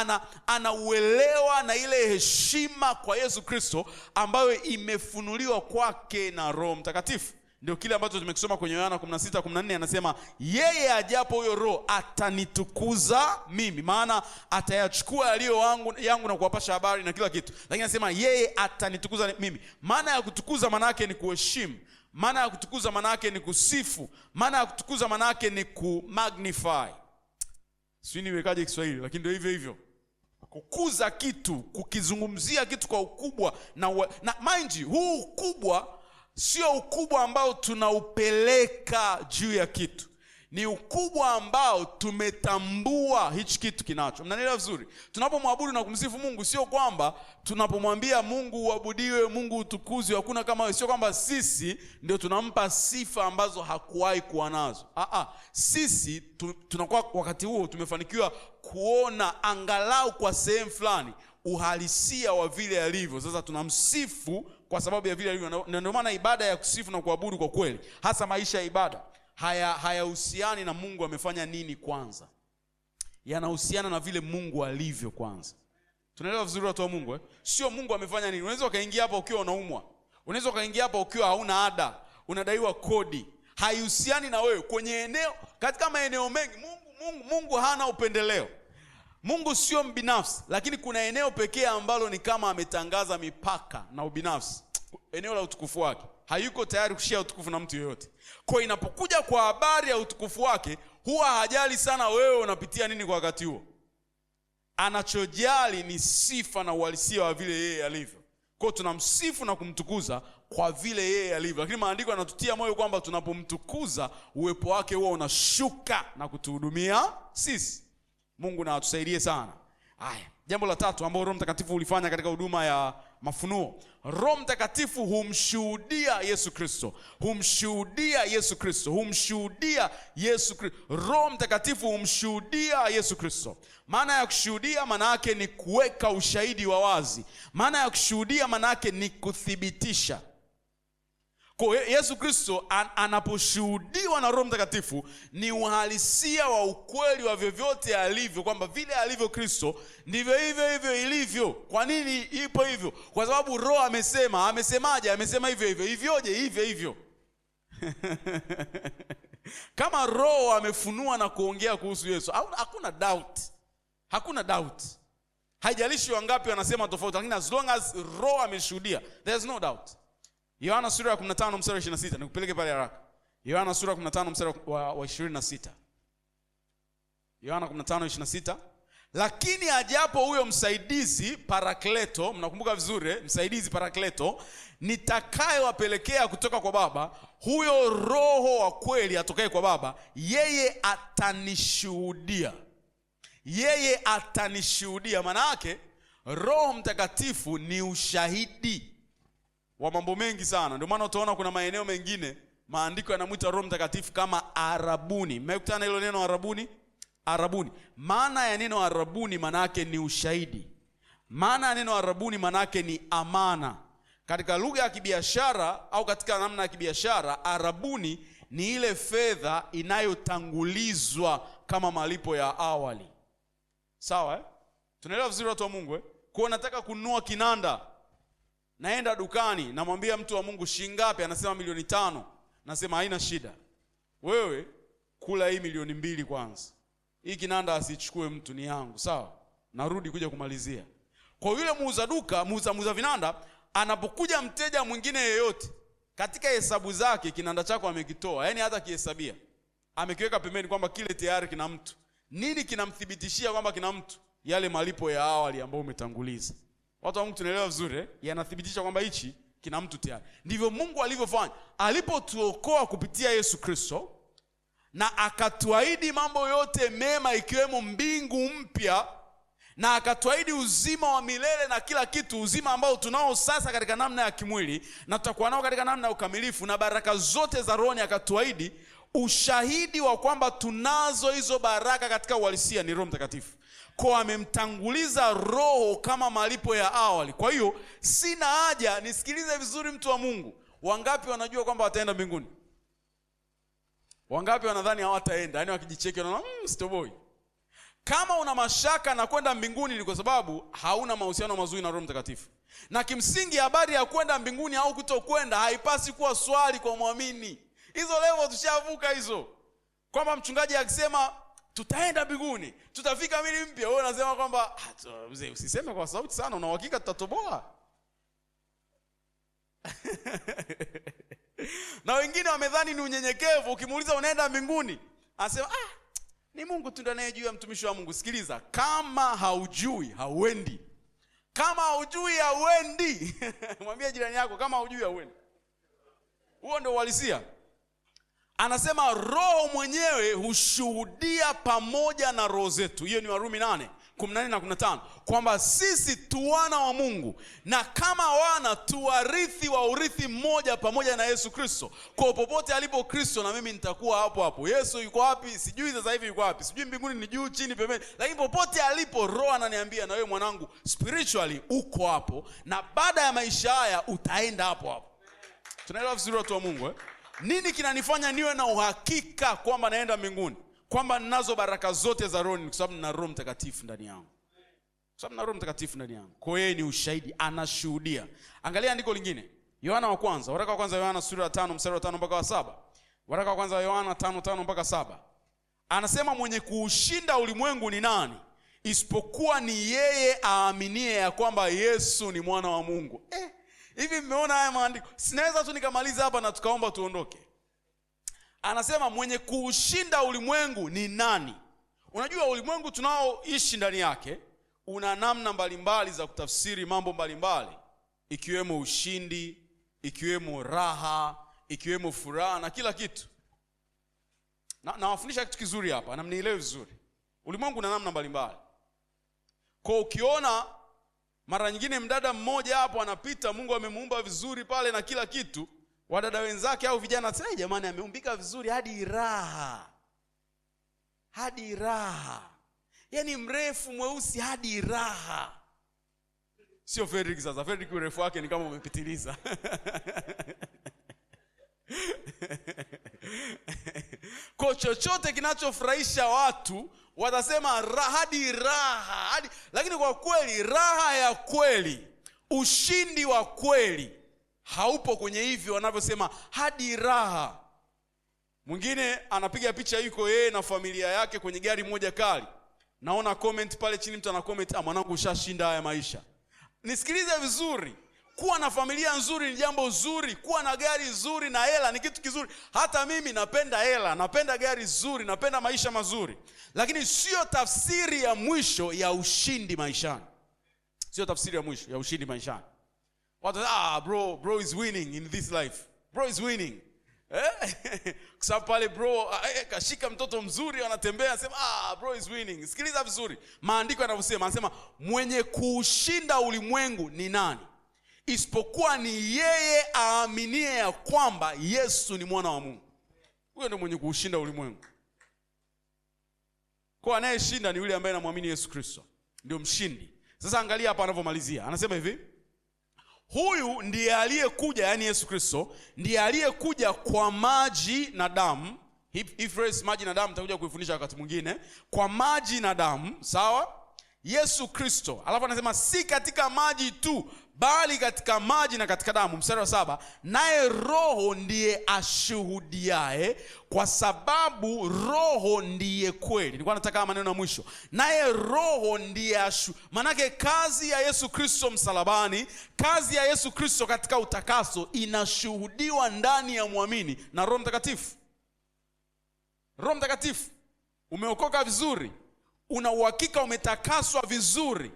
anauelewa na ile heshima kwa Yesu Kristo ambayo imefunuliwa kwake na Roho Mtakatifu. Ndio kile ambacho tumekisoma kwenye Yohana 16:14, anasema yeye ajapo huyo Roho atanitukuza mimi, maana atayachukua yaliyo yangu na kuwapasha habari na kila kitu. Lakini anasema yeye atanitukuza mimi. Maana ya kutukuza maana yake ni kuheshimu. Maana ya kutukuza maana yake ni kusifu. Maana ya kutukuza maana yake ni kumagnify. Sio niwekaje Kiswahili, lakini ndio hivyo hivyo. Kukuza kitu, kukizungumzia kitu kwa ukubwa na mind you, huu ukubwa sio ukubwa ambao tunaupeleka juu ya kitu. Ni ukubwa ambao tumetambua hichi kitu kinacho. Mnanielewa vizuri? Tunapomwabudu na kumsifu Mungu, sio kwamba tunapomwambia Mungu uabudiwe, Mungu utukuzwe, hakuna kama wewe. Sio kwamba sisi ndio tunampa sifa ambazo hakuwahi kuwa nazo. Sisi tunakuwa wakati huo tumefanikiwa kuona angalau kwa sehemu fulani uhalisia wa vile alivyo. Sasa tunamsifu kwa sababu ya vile alivyo. Ndio maana ibada ya kusifu na kuabudu kwa kweli, hasa maisha ya ibada, hayahusiani na Mungu amefanya nini kwanza. Yanahusiana na vile Mungu alivyo kwanza. Tunaelewa vizuri watu wa Mungu Sio Mungu amefanya nini. Unaweza ukaingia hapa ukiwa unaumwa. Unaweza ukaingia hapa ukiwa hauna ada, unadaiwa kodi. Haihusiani na wewe. Kwenye eneo, katika maeneo mengi Mungu hana upendeleo. Mungu sio mbinafsi, lakini kuna eneo pekee ambalo ni kama ametangaza mipaka na ubinafsi. Eneo la utukufu wake. Hayuko tayari kushia utukufu na mtu yeyote. Kwa inapokuja kwa habari ya utukufu wake, huwa hajali sana wewe unapitia nini kwa wakati huo. Anachojali ni sifa na uhalisia wa vile yeye alivyo. Kwa tunamsifu na kumtukuza kwa vile yeye alivyo. Lakini maandiko yanatutia moyo kwamba tunapomtukuza, uwepo wake huwa unashuka na kutuhudumia sisi. Mungu na atusaidie sana. Haya, jambo la tatu ambalo Roho Mtakatifu ulifanya katika huduma ya mafunuo. Roho Mtakatifu humshuhudia Yesu Kristo. Humshuhudia Yesu Kristo. Humshuhudia Yesu Kristo. Roho Mtakatifu humshuhudia Yesu Kristo. Maana ya kushuhudia maana yake ni kuweka ushahidi wa wazi. Maana ya kushuhudia maana yake ni kuthibitisha. Kwa Yesu Kristo anaposhuhudiwa na Roho Mtakatifu ni uhalisia wa ukweli wa vyovyote alivyo, kwamba vile alivyo Kristo ndivyo hivyo ilivyo. Kwa nini ipo hivyo? Kwa sababu Roho amesema. Amesemaje? Amesema hivyo. Hivyoje? Hivyo. Kama Roho amefunua na kuongea kuhusu Yesu, hakuna doubt. Hakuna doubt. Haijalishi wangapi wanasema tofauti, lakini as long as Roho ameshuhudia, there's no doubt. Yohana sura ya 15 mstari wa 26, nikupeleke pale haraka. Yohana sura ya 15 mstari wa 26. Yohana 15:26. Lakini ajapo huyo msaidizi Parakleto, mnakumbuka vizuri, msaidizi Parakleto, nitakayewapelekea kutoka kwa Baba, huyo Roho wa kweli atokaye kwa Baba, yeye atanishuhudia. Yeye atanishuhudia. Maana yake Roho Mtakatifu ni ushahidi wa mambo mengi sana. Ndio maana utaona kuna maeneo mengine maandiko yanamuita Roho Mtakatifu kama arabuni. Mmekutana hilo neno arabuni? Arabuni. Maana ya neno arabuni maana yake ni ushahidi. Maana ya neno arabuni maana yake ni amana. Katika lugha ya kibiashara au katika namna ya kibiashara, arabuni ni ile fedha inayotangulizwa kama malipo ya awali. Sawa Tunaelewa vizuri watu wa Mungu Kwa nataka kununua kinanda, naenda dukani, namwambia mtu wa Mungu shingapi, anasema 5,000,000. Nasema haina shida, wewe kula hii 2,000,000 kwanza. Hii kinanda asichukue mtu, ni yangu, sawa? Narudi kuja kumalizia. Kwa yule muuza duka, muuza vinanda, anapokuja mteja mwingine yeyote, katika hesabu zake kinanda chako amekitoa, yani hata kihesabia amekiweka pembeni kwamba kile tayari kina mtu. Nini kinamthibitishia kwamba kina mtu? Yale malipo ya awali ambayo umetanguliza. Watu wa Mungu tunaelewa vizuri yanathibitisha kwamba hichi kina mtu tayari. Ndivyo Mungu alivyofanya. Alipotuokoa kupitia Yesu Kristo na akatuahidi mambo yote mema ikiwemo mbingu mpya, na akatuahidi uzima wa milele na kila kitu, uzima ambao tunao sasa katika namna ya kimwili na tutakuwa nao katika namna ya ukamilifu, na baraka zote za roho akatuahidi. Ushahidi wa kwamba tunazo hizo baraka katika uhalisia ni Roho Mtakatifu. Kwa amemtanguliza Roho kama malipo ya awali. Kwa hiyo sina haja, nisikilize vizuri mtu wa Mungu. Wangapi wanajua kwamba wataenda mbinguni? Wangapi wanadhani hawataenda? Yaani wakijicheki wanaona stoboi. Kama una mashaka na kwenda mbinguni ni kwa sababu hauna mahusiano mazuri na Roho Mtakatifu. Na kimsingi habari ya kwenda mbinguni au kutokwenda haipasi kuwa swali kwa muamini. Hizo level tushavuka hizo. Kwamba mchungaji akisema tutaenda mbinguni, tutafika mili mpya, wewe unasema kwamba mzee usiseme kwa sauti sana, una uhakika tutatoboa? Na wengine wamedhani ni unyenyekevu, ukimuuliza unaenda mbinguni, anasema ni Mungu tu ndiye anayejua, mtumishi wa Mungu. Sikiliza, kama haujui hauendi. Kama haujui hauendi. Mwambie jirani yako kama haujui hauendi. Huo ndio uhalisia. Anasema Roho mwenyewe hushuhudia pamoja na roho zetu. Hiyo ni Warumi 8:14 na 15. Kwamba sisi tu wana wa Mungu, na kama wana tu warithi wa urithi mmoja pamoja na Yesu Kristo. Kwa popote alipo Kristo na mimi nitakuwa hapo hapo. Yesu yuko wapi? Sijui sasa hivi yuko wapi. Sijui mbinguni ni juu, chini, pembeni. Lakini popote alipo Roho ananiambia na wewe mwanangu spiritually uko hapo, na baada ya maisha haya utaenda hapo hapo. Tunaelewa vizuri watu wa Mungu Nini kinanifanya niwe na uhakika kwamba naenda mbinguni? Kwamba ninazo baraka zote za Roho, kwa sababu nina Roho Mtakatifu ndani yangu. Kwa sababu nina Roho Mtakatifu ndani yangu. Kwa hiyo ni ushahidi, anashuhudia. Angalia andiko lingine. Yohana wa kwanza, waraka wa kwanza Yohana sura ya 5 mstari wa 5 mpaka wa 7. Waraka wa kwanza Yohana 5:5 mpaka 7. Anasema mwenye kuushinda ulimwengu ni nani? Isipokuwa ni yeye aaminie ya kwamba Yesu ni mwana wa Mungu. Hivi mmeona haya maandiko? Sinaweza tu nikamaliza hapa na tukaomba tuondoke. Anasema mwenye kuushinda ulimwengu ni nani? Unajua ulimwengu tunaoishi ndani yake una namna mbalimbali za kutafsiri mambo mbalimbali, ikiwemo ushindi, ikiwemo raha, ikiwemo furaha na kila kitu. Na wafundisha kitu kizuri hapa, na mnielewe vizuri. Ulimwengu una namna mbalimbali. Kwa ukiona Mara nyingine mdada mmoja hapo anapita, Mungu amemuumba vizuri pale na kila kitu, wadada wenzake au vijana sasa, jamani ameumbika vizuri hadi raha. Hadi raha. Yaani mrefu mweusi hadi raha. Sio Fredrick sasa. Fredrick urefu wake ni kama umepitiliza. Kwa chochote kinachofurahisha watu watasema hadi raha, hadi. Lakini kwa kweli raha ya kweli, ushindi wa kweli haupo kwenye hivyo wanavyosema hadi raha. Mwingine anapiga picha yuko yeye na familia yake kwenye gari moja kali. Naona comment pale chini mtu ana comment, mwanangu ushashinda haya maisha. Nisikilize vizuri. Kuwa na familia nzuri ni jambo zuri, kuwa na gari nzuri na hela ni kitu kizuri. Hata mimi napenda hela, napenda gari nzuri, napenda maisha mazuri. Lakini sio tafsiri ya mwisho ya ushindi maishani. Sio tafsiri ya mwisho ya ushindi maishani. Watu bro is winning in this life. Bro is winning. Kwa sababu pale bro kashika mtoto mzuri anatembea, anasema bro is winning. Sikiliza vizuri. Maandiko yanavyosema, anasema mwenye kuushinda ulimwengu ni nani? Isipokuwa ni yeye aaminie ya kwamba Yesu ni mwana wa Mungu. Huyo ndio mwenye kuushinda ulimwengu. Kwa anayeshinda ni yule ambaye anamwamini Yesu Kristo. Ndio mshindi. Sasa angalia hapa anavyomalizia. Anasema hivi: huyu ndiye aliyekuja, yani Yesu Kristo, ndiye aliyekuja kwa maji na damu. Hii phrase maji na damu nitakuja kuifundisha wakati mwingine. Kwa maji na damu, sawa? Yesu Kristo. Alafu anasema si katika maji tu, bali katika maji na katika damu. Mstari wa 7, naye Roho ndiye ashuhudiaye, kwa sababu Roho ndiye kweli. Nilikuwa nataka maneno ya mwisho. Naye Roho ndiye manake kazi ya Yesu Kristo msalabani, kazi ya Yesu Kristo katika utakaso inashuhudiwa ndani ya muamini na Roho Mtakatifu. Roho Mtakatifu. Umeokoka vizuri, una uhakika umetakaswa vizuri.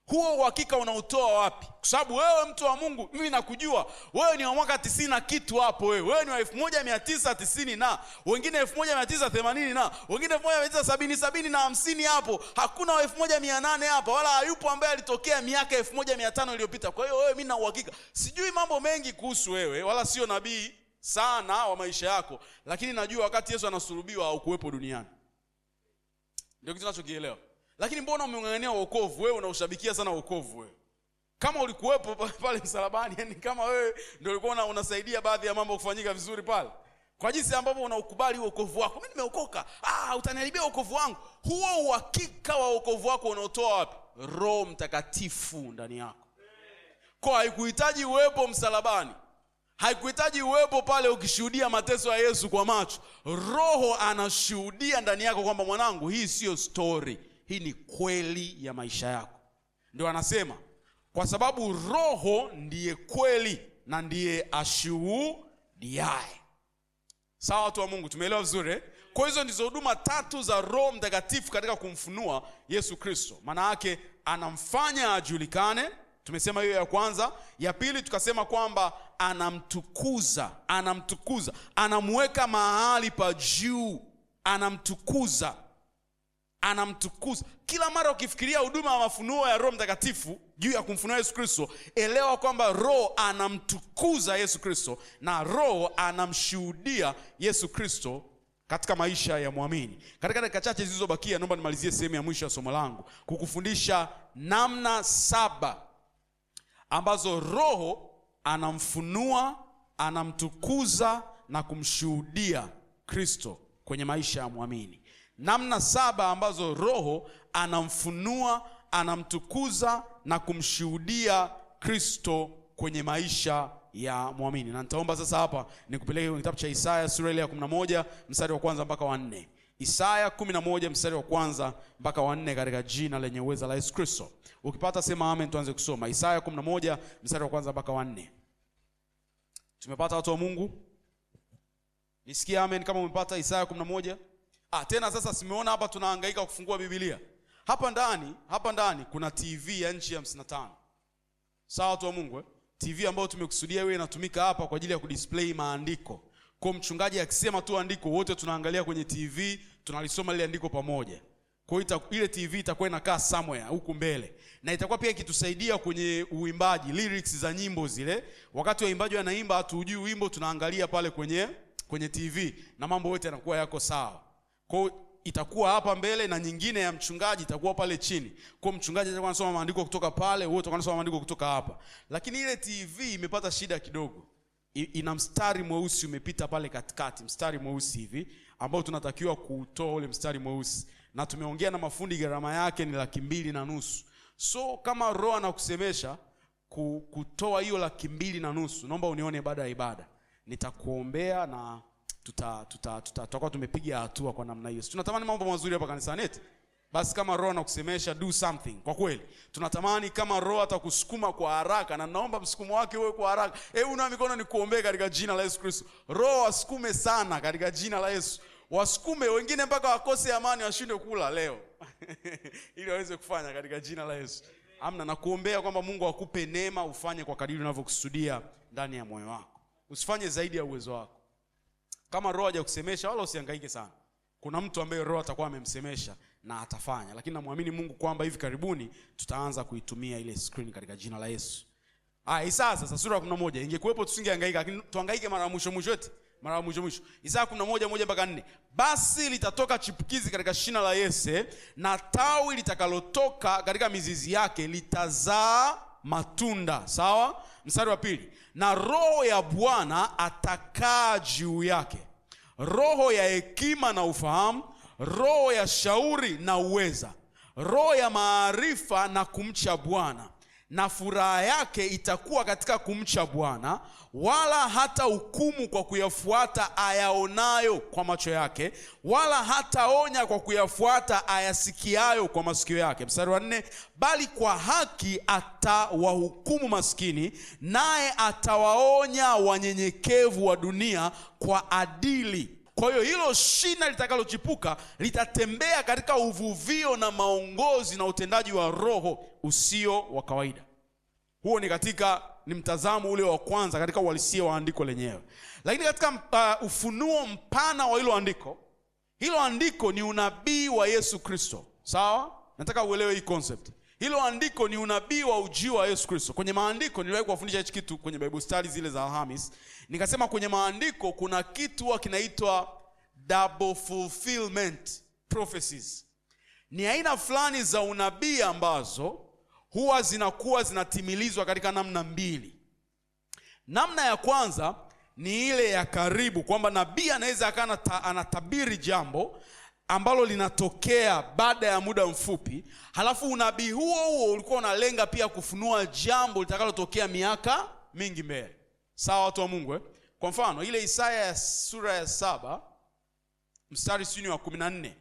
Huo uhakika unautoa wapi? Kwa sababu wewe mtu wa Mungu, mimi nakujua, wewe ni wa mwaka 90 na kitu hapo wewe. Wewe ni wa 1990 na wengine 1980 na wengine 1970 na 50 hapo. Hakuna wa 1800 hapa, wala hayupo ambaye alitokea miaka 1500 iliyopita. Kwa hiyo wewe, mimi na uhakika. Sijui mambo mengi kuhusu wewe, wala sio nabii sana wa maisha yako, lakini najua wakati Yesu anasulubiwa haukuwepo duniani. Ndio kitu tunachokielewa. Lakini mbona umeungangania wokovu? Wewe unaushabikia sana wokovu wewe. Kama ulikuwepo pale msalabani, yani kama wewe ndio ulikuwa unasaidia baadhi ya mambo kufanyika vizuri pale. Kwa jinsi ambavyo unaukubali wokovu wako. Mimi nimeokoka. Utaniharibia wokovu wangu. Huo uhakika wa wokovu wako unaotoa wapi? Roho Mtakatifu ndani yako. Kwa haikuhitaji uwepo msalabani. Haikuhitaji uwepo pale ukishuhudia mateso ya Yesu kwa macho. Roho anashuhudia ndani yako kwamba mwanangu, hii sio story. Hii ni kweli ya maisha yako. Ndio anasema kwa sababu Roho ndiye kweli na ndiye ashuhudiaye. Sawa watu wa Mungu, tumeelewa vizuri? Kwa hizo ndizo huduma tatu za Roho Mtakatifu katika kumfunua Yesu Kristo. Maana yake anamfanya ajulikane. Tumesema hiyo ya kwanza. Ya pili tukasema kwamba anamtukuza. Anamweka mahali pa juu. Anamtukuza. Kila mara ukifikiria huduma ya mafunuo ya Roho Mtakatifu juu ya kumfunua Yesu Kristo, elewa kwamba Roho anamtukuza Yesu Kristo na Roho anamshuhudia Yesu Kristo katika maisha ya muamini. Katika dakika chache zilizobakia, naomba nimalizie sehemu ya mwisho ya somo langu kukufundisha namna 7 ambazo Roho anamfunua, anamtukuza na kumshuhudia Kristo kwenye maisha ya muamini. Namna 7 ambazo Roho anamfunua, anamtukuza na kumshuhudia Kristo kwenye maisha ya muamini. Na nitaomba sasa hapa nikupeleke kwenye kitabu cha Isaya sura ya 11 mstari wa 1 mpaka wa 4. Isaya 11 mstari wa 1 mpaka wa 4 katika jina lenye uweza la Yesu Kristo. Ukipata sema amen, tuanze kusoma. Isaya 11 mstari wa 1 mpaka wa 4. Tumepata watu wa Mungu? Nisikie amen kama umepata Isaya 11. Tena sasa simeona hapa tunahangaika kufungua Biblia. Hapa ndani kuna TV ya nchi ya 55. Sawa watu wa Mungu? TV ambayo tumekusudia wewe inatumika hapa kwa ajili ya kudisplay maandiko. Kwa mchungaji akisema tu andiko, wote tunaangalia kwenye TV, tunalisoma lile andiko pamoja. Kwa hiyo ile TV itakuwa inakaa somewhere huku mbele, na itakuwa pia ikitusaidia kwenye uimbaji, lyrics za nyimbo zile. Wakati waimbaji wanaimba hatujui wimbo, tunaangalia pale kwenye TV na mambo yote yanakuwa yako sawa. Kwa hiyo itakuwa hapa mbele, na nyingine ya mchungaji itakuwa pale chini. Kwa mchungaji atakuwa anasoma maandiko kutoka pale, wewe utakuwa unasoma maandiko kutoka hapa. Lakini ile TV imepata shida kidogo. Ina mstari mweusi umepita pale katikati, mstari mweusi hivi ambao tunatakiwa kutoa ule mstari mweusi. Na tumeongea na mafundi, gharama yake ni 2.5. So kama Roho anakusemesha kutoa hiyo 2.5, naomba unione baada ya ibada. Nitakuombea na tutakuwa tumepiga hatua kwa namna hiyo. Tunatamani mambo mazuri hapa kanisani eti. Basi kama Roho anakusemesha do something. Kwa kweli tunatamani kama Roho atakusukuma kwa haraka, na naomba msukumo wake uwe kwa haraka. Hebu na mikono nikuombee katika jina la Yesu Kristo. Roho wasukume sana katika jina la Yesu. Wasukume wengine mpaka wakose amani, washinde kula leo. Ili waweze kufanya katika jina la Yesu. Amna, na kuombea kwamba Mungu akupe neema ufanye kwa kadiri unavyokusudia ndani ya moyo wako. Usifanye zaidi ya uwezo wako. Kama Roho hajakusemesha wala usihangaike sana. Kuna mtu ambaye Roho atakuwa amemsemesha na atafanya. Lakini namwamini Mungu kwamba hivi karibuni tutaanza kuitumia ile screen katika jina la Yesu. Isaya sasa sura ya 11. Ingekuwepo tusingehangaika, lakini tuhangaike mara mwisho eti. Mara mwisho. Isaya 11:1-4. Basi litatoka chipukizi katika shina la Yese, na tawi litakalotoka katika mizizi yake litazaa matunda. Sawa? Mstari wa 2. Na Roho ya Bwana atakaa juu yake, roho ya hekima na ufahamu, roho ya shauri na uweza, roho ya maarifa na kumcha Bwana. Na furaha yake itakuwa katika kumcha Bwana, wala hata hukumu kwa kuyafuata ayaonayo kwa macho yake, wala hata onya kwa kuyafuata ayasikiayo kwa masikio yake. Mstari wa 4. Bali kwa haki atawahukumu maskini, naye atawaonya wanyenyekevu wa dunia kwa adili. Kwa hiyo hilo shina litakalochipuka litatembea katika uvuvio na maongozi na utendaji wa Roho usio wa kawaida. Huo ni mtazamo ule wa kwanza katika uhalisia wa andiko lenyewe. Lakini katika ufunuo mpana wa hilo andiko ni unabii wa Yesu Kristo. Sawa? Nataka uelewe hii concept. Hilo andiko ni unabii wa ujio wa Yesu Kristo. Kwenye maandiko niliwahi kuwafundisha hichi kitu kwenye Bible study zile za Alhamis. Nikasema kwenye maandiko kuna kitu kinaitwa double fulfillment prophecies. Ni aina fulani za unabii ambazo huwa zinakuwa zinatimilizwa katika namna mbili. Namna ya kwanza ni ile ya karibu, kwamba nabii anaweza akawa anatabiri jambo ambalo linatokea baada ya muda mfupi, halafu unabii huo ulikuwa unalenga pia kufunua jambo litakalotokea miaka mingi mbele. Sawa watu wa Mungu Kwa mfano ile Isaya ya sura ya 7 mstari wa 14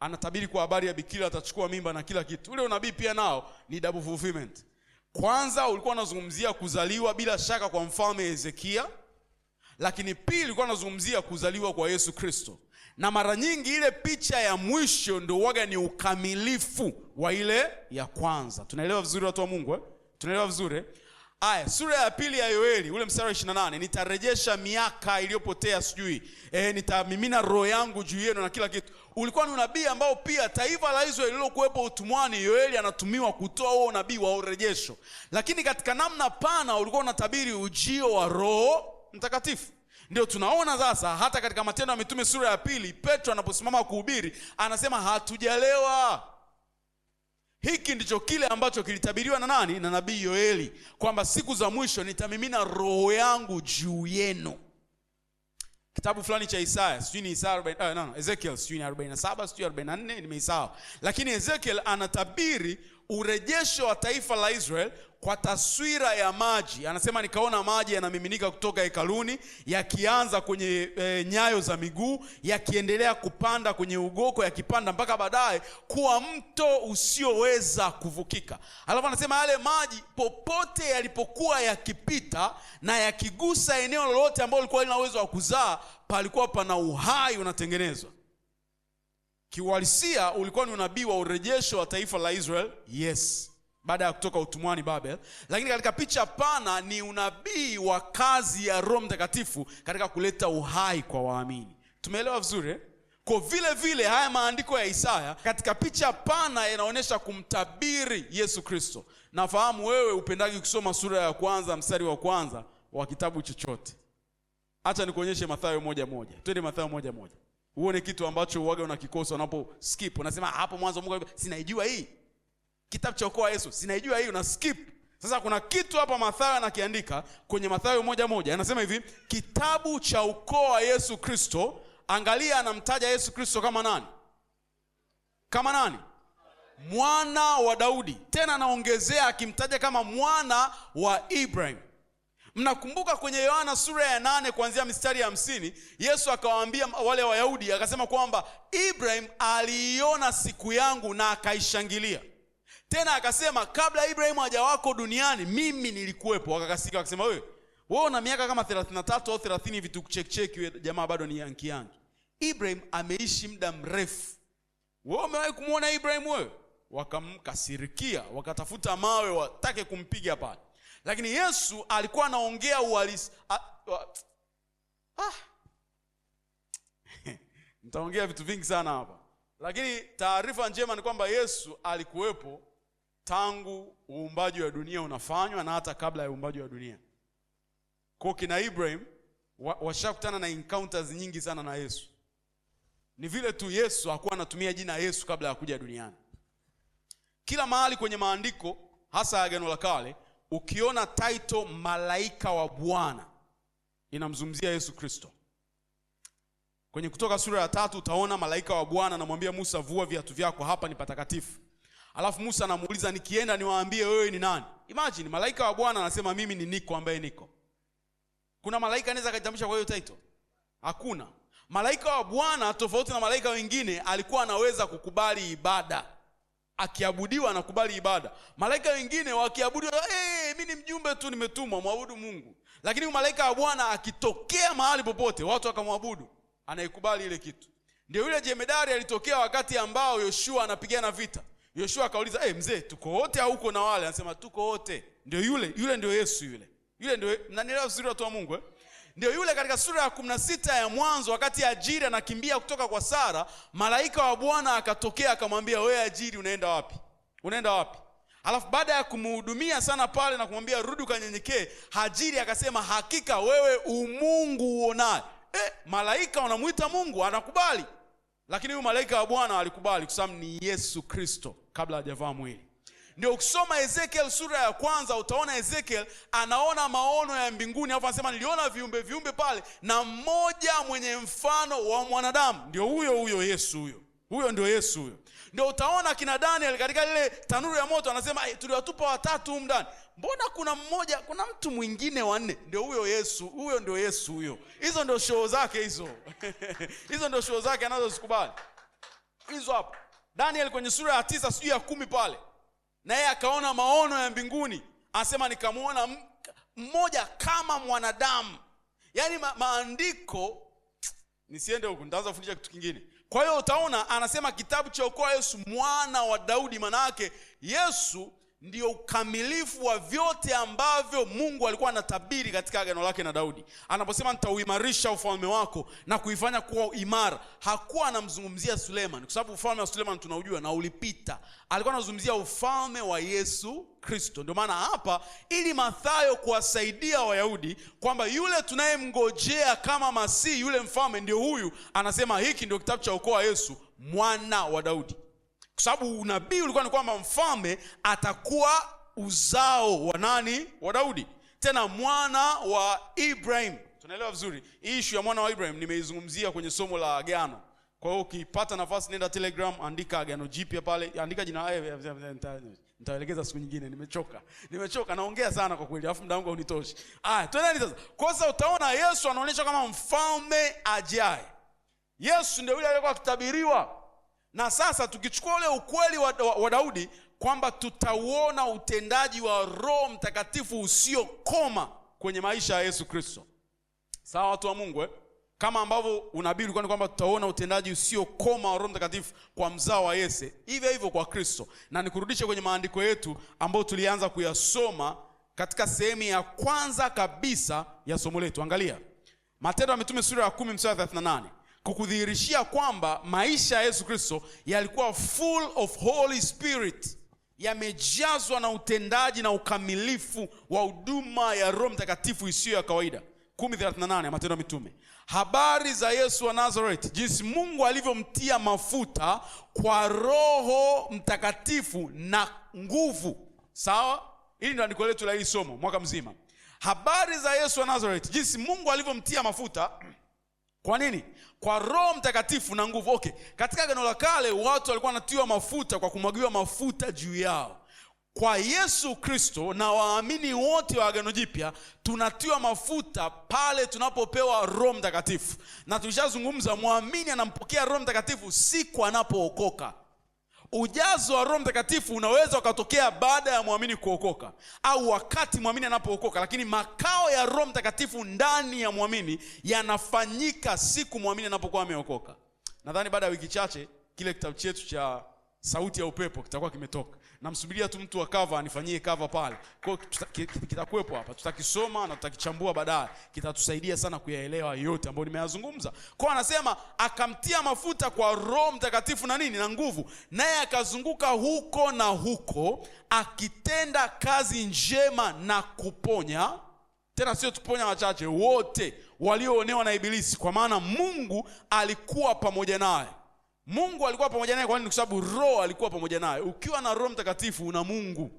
anatabiri kwa habari ya bikira atachukua mimba na kila kitu. Ule unabii pia nao ni double fulfillment. Kwanza ulikuwa unazungumzia kuzaliwa bila shaka kwa mfalme Hezekia, lakini pili ulikuwa unazungumzia kuzaliwa kwa Yesu Kristo. Na mara nyingi ile picha ya mwisho ndio huaga ni ukamilifu wa ile ya kwanza. Tunaelewa vizuri watu wa Mungu Tunaelewa vizuri? Sura ya 2 ya Yoeli ule mstari wa 28, nitarejesha miaka iliyopotea nitamimina roho yangu juu yenu na kila kitu. Ulikuwa ni unabii ambao pia taifa la Israeli lilokuwepo utumwani, Yoeli anatumiwa kutoa huo unabii wa urejesho. Lakini katika namna pana ulikuwa unatabiri ujio wa Roho Mtakatifu. Ndio tunaona sasa hata katika Matendo ya Mitume sura ya 2, Petro anaposimama kuhubiri anasema hatujalewa. Hiki ndicho kile ambacho kilitabiriwa na nani? Na nabii Yoeli, kwamba siku za mwisho nitamimina roho yangu juu yenu. Kitabu fulani cha Isaya, ni Isaya Ezekiel, ni 47, 44, nimeisahau. Lakini Ezekiel anatabiri urejesho wa taifa la Israel kwa taswira ya maji. Anasema nikaona maji yanamiminika kutoka hekaluni, yakianza kwenye nyayo za miguu, yakiendelea kupanda kwenye ugoko, yakipanda mpaka baadaye kuwa mto usioweza kuvukika. Alafu anasema yale maji popote yalipokuwa yakipita na yakigusa eneo lolote ambalo lilikuwa lina uwezo wa kuzaa, palikuwa pana uhai unatengenezwa. Kiuhalisia ulikuwa ni unabii wa urejesho wa taifa la Israel, yes, baada ya kutoka utumwani Babel. Lakini katika picha pana ni unabii wa kazi ya Roho Mtakatifu katika kuleta uhai kwa waamini. Tumeelewa vizuri Kwa vile vile haya maandiko ya Isaya katika picha pana yanaonyesha kumtabiri Yesu Kristo. Nafahamu wewe upendagi kusoma sura ya kwanza mstari wa kwanza wa kitabu chochote. Acha nikuonyeshe Mathayo 1:1. Twende Mathayo 1:1. Uone kitu ambacho uwaga unakikosa unapo skip. Unasema hapo mwanzo Mungu sinaijua hii. Kitabu cha okoa Yesu sinaijua hii, una skip. Sasa kuna kitu hapa Mathayo anakiandika kwenye Mathayo 1:1. Anasema hivi, kitabu cha okoa Yesu Kristo. Angalia anamtaja Yesu Kristo kama nani? Kama nani? Mwana wa Daudi. Tena anaongezea akimtaja kama mwana wa Ibrahim. Mnakumbuka kwenye Yohana sura ya 8 kuanzia mstari ya 50, Yesu akawaambia wale Wayahudi akasema kwamba Ibrahim aliiona siku yangu na akaishangilia. Tena akasema kabla Ibrahim hajawako duniani mimi nilikuwepo. Wakakasika wakasema wewe una miaka kama 33 au 30 hivi tukucheki jamaa bado ni yanki. Ibrahim ameishi muda mrefu. Wewe umewahi kumuona Ibrahim wewe? Wakamkasirikia, wakatafuta mawe watake kumpiga pale. Lakini Yesu alikuwa anaongea uhalisi. Nitaongea vitu vingi sana hapa. Lakini taarifa njema ni kwamba Yesu alikuwepo tangu uumbaji wa dunia unafanywa na hata kabla ya uumbaji wa dunia. Kwa kina Ibrahim washakutana na encounters nyingi sana na Yesu. Ni vile tu Yesu hakuwa anatumia jina Yesu kabla ya kuja duniani. Kila mahali kwenye maandiko hasa Agano la Kale ukiona title malaika wa Bwana inamzungumzia Yesu Kristo. Kwenye Kutoka sura ya 3 utaona malaika wa Bwana anamwambia Musa, vua viatu vyako, hapa ni patakatifu. Alafu Musa anamuuliza, nikienda niwaambie wewe ni nani? Imagine malaika wa Bwana anasema mimi ni Niko ambaye niko. Kuna malaika anaweza kujitambulisha kwa hiyo title? Hakuna. Malaika wa Bwana tofauti na malaika wengine alikuwa anaweza kukubali ibada. Akiabudiwa anakubali ibada. Malaika wengine wakiabudiwa, mimi ni mjumbe tu nimetumwa muabudu Mungu. Lakini malaika wa Bwana akitokea mahali popote watu wakamwabudu, anaikubali ile kitu. Ndio yule jemedari alitokea wakati ambao Yoshua anapigana vita. Yoshua akauliza, mzee tuko wote au uko na wale? Anasema tuko wote. Ndio yule ndio Yesu yule. Yule ndio, mnanielewa vizuri watu wa Mungu Ndio yule katika sura ya 16 ya Mwanzo wakati Ajiri anakimbia kutoka kwa Sara, malaika wa Bwana akatokea akamwambia, wewe Ajiri unaenda wapi? Unaenda wapi? Alafu baada ya kumhudumia sana pale na kumwambia rudi ukanyenyekee, Ajiri akasema hakika wewe umungu uonaye. Malaika wanamuita Mungu, anakubali. Lakini huyu malaika wa Bwana alikubali kwa sababu ni Yesu Kristo kabla hajavaa mwili. Ndio ukisoma Ezekiel sura ya 1 utaona Ezekiel anaona maono ya mbinguni. Hapo anasema niliona viumbe pale na mmoja mwenye mfano wa mwanadamu. Ndio huyo Yesu huyo. Huyo ndio Yesu huyo. Ndio utaona kina Daniel katika ile tanuru ya moto anasema tuliwatupa watatu huko ndani. Mbona kuna mtu mwingine wa 4? Ndio huyo Yesu. Huyo ndio Yesu huyo. Hizo ndio show zake hizo. Hizo ndio show zake anazozikubali. Hizo hapo. Daniel kwenye sura ya 9 sijui ya 10 pale. Na yeye akaona maono ya mbinguni. Anasema nikamuona mmoja kama mwanadamu. Yaani maandiko nisiende huko nitaanza kufundisha kitu kingine. Kwa hiyo utaona anasema kitabu cha okoa Yesu mwana wa Daudi, maana yake Yesu ndio ukamilifu wa vyote ambavyo Mungu alikuwa anatabiri katika agano lake na Daudi. Anaposema nitauimarisha ufalme wako na kuifanya kuwa imara, hakuwa anamzungumzia Suleiman kwa sababu ufalme wa Suleiman tunaujua na ulipita. Alikuwa anazungumzia ufalme wa Yesu Kristo. Ndio maana hapa ili Mathayo kuwasaidia Wayahudi kwamba yule tunayemngojea kama Masihi, yule mfalme ndio huyu, anasema hiki ndio kitabu cha okoa Yesu mwana wa Daudi. Kwa sababu unabii ulikuwa ni kwamba mfalme atakuwa uzao wa nani? Wa Daudi. Tena mwana wa Ibrahim. Tunaelewa vizuri. Hii issue ya mwana wa Ibrahim nimeizungumzia kwenye somo la agano. Kwa hiyo ukipata nafasi nenda Telegram, andika agano jipya pale, andika jina nitaelekeza siku nyingine. Nimechoka naongea sana kwa kweli, alafu muda wangu haunitoshi. Twendeni sasa. Kwa sababu utaona Yesu anaonyesha kama mfalme ajaye. Yesu ndio yule aliyekuwa akitabiriwa. Na sasa tukichukua ule ukweli wa Daudi kwamba tutauona utendaji wa Roho Mtakatifu usiokoma kwenye maisha ya Yesu Kristo. Sawa watu wa Mungu Kama ambavyo unabii ulikuwa ni kwamba tutaona utendaji usiokoma wa Roho Mtakatifu kwa mzao wa Yese, hivyo kwa Kristo. Na nikurudishe kwenye maandiko yetu ambayo tulianza kuyasoma katika sehemu ya kwanza kabisa ya somo letu. Angalia Matendo ya Mitume sura ya 10 mstari 38. kukudhihirishia kwamba maisha ya Yesu Kristo yalikuwa full of Holy Spirit, yamejazwa na utendaji na ukamilifu wa huduma ya Roho Mtakatifu isiyo ya kawaida. 10:38 Matendo ya Mitume. Habari za Yesu wa Nazareth, jinsi Mungu alivyomtia mafuta kwa Roho Mtakatifu na nguvu. Sawa? Hili ndio andiko letu la hili somo mwaka mzima. Habari za Yesu wa Nazareth, jinsi Mungu alivyomtia mafuta. Kwa nini? Kwa Roho Mtakatifu na nguvu. Okay. Katika Agano la Kale watu walikuwa wanatiwa mafuta kwa kumwagiwa mafuta juu yao. Kwa Yesu Kristo na waamini wote wa Agano Jipya tunatiwa mafuta pale tunapopewa Roho Mtakatifu. Na tulishazungumza muamini anampokea Roho Mtakatifu siku anapookoka. Ujazo wa Roho Mtakatifu unaweza ukatokea baada ya muamini kuokoka au wakati muamini anapookoka, lakini makao ya Roho Mtakatifu ndani ya muamini yanafanyika siku muamini anapokuwa ameokoka. Nadhani baada ya wiki chache kile kitabu chetu cha Sauti ya Upepo kitakuwa kimetoka. Namsubiria tu mtu wa cover anifanyie cover pale. Kwa hiyo kitakuwepo hapa. Tutakisoma na tutakichambua baadaye. Kitatusaidia sana kuyaelewa yote ambayo nimeyazungumza. Kwa anasema akamtia mafuta kwa Roho Mtakatifu na nini? Na nguvu. Naye akazunguka huko na huko akitenda kazi njema na kuponya. Tena sio tukuponya wachache, wote walioonewa na Ibilisi, kwa maana Mungu alikuwa pamoja naye. Mungu alikuwa pamoja naye kwa nini? Kwa sababu Roho alikuwa pamoja naye. Ukiwa na Roho Mtakatifu una Mungu.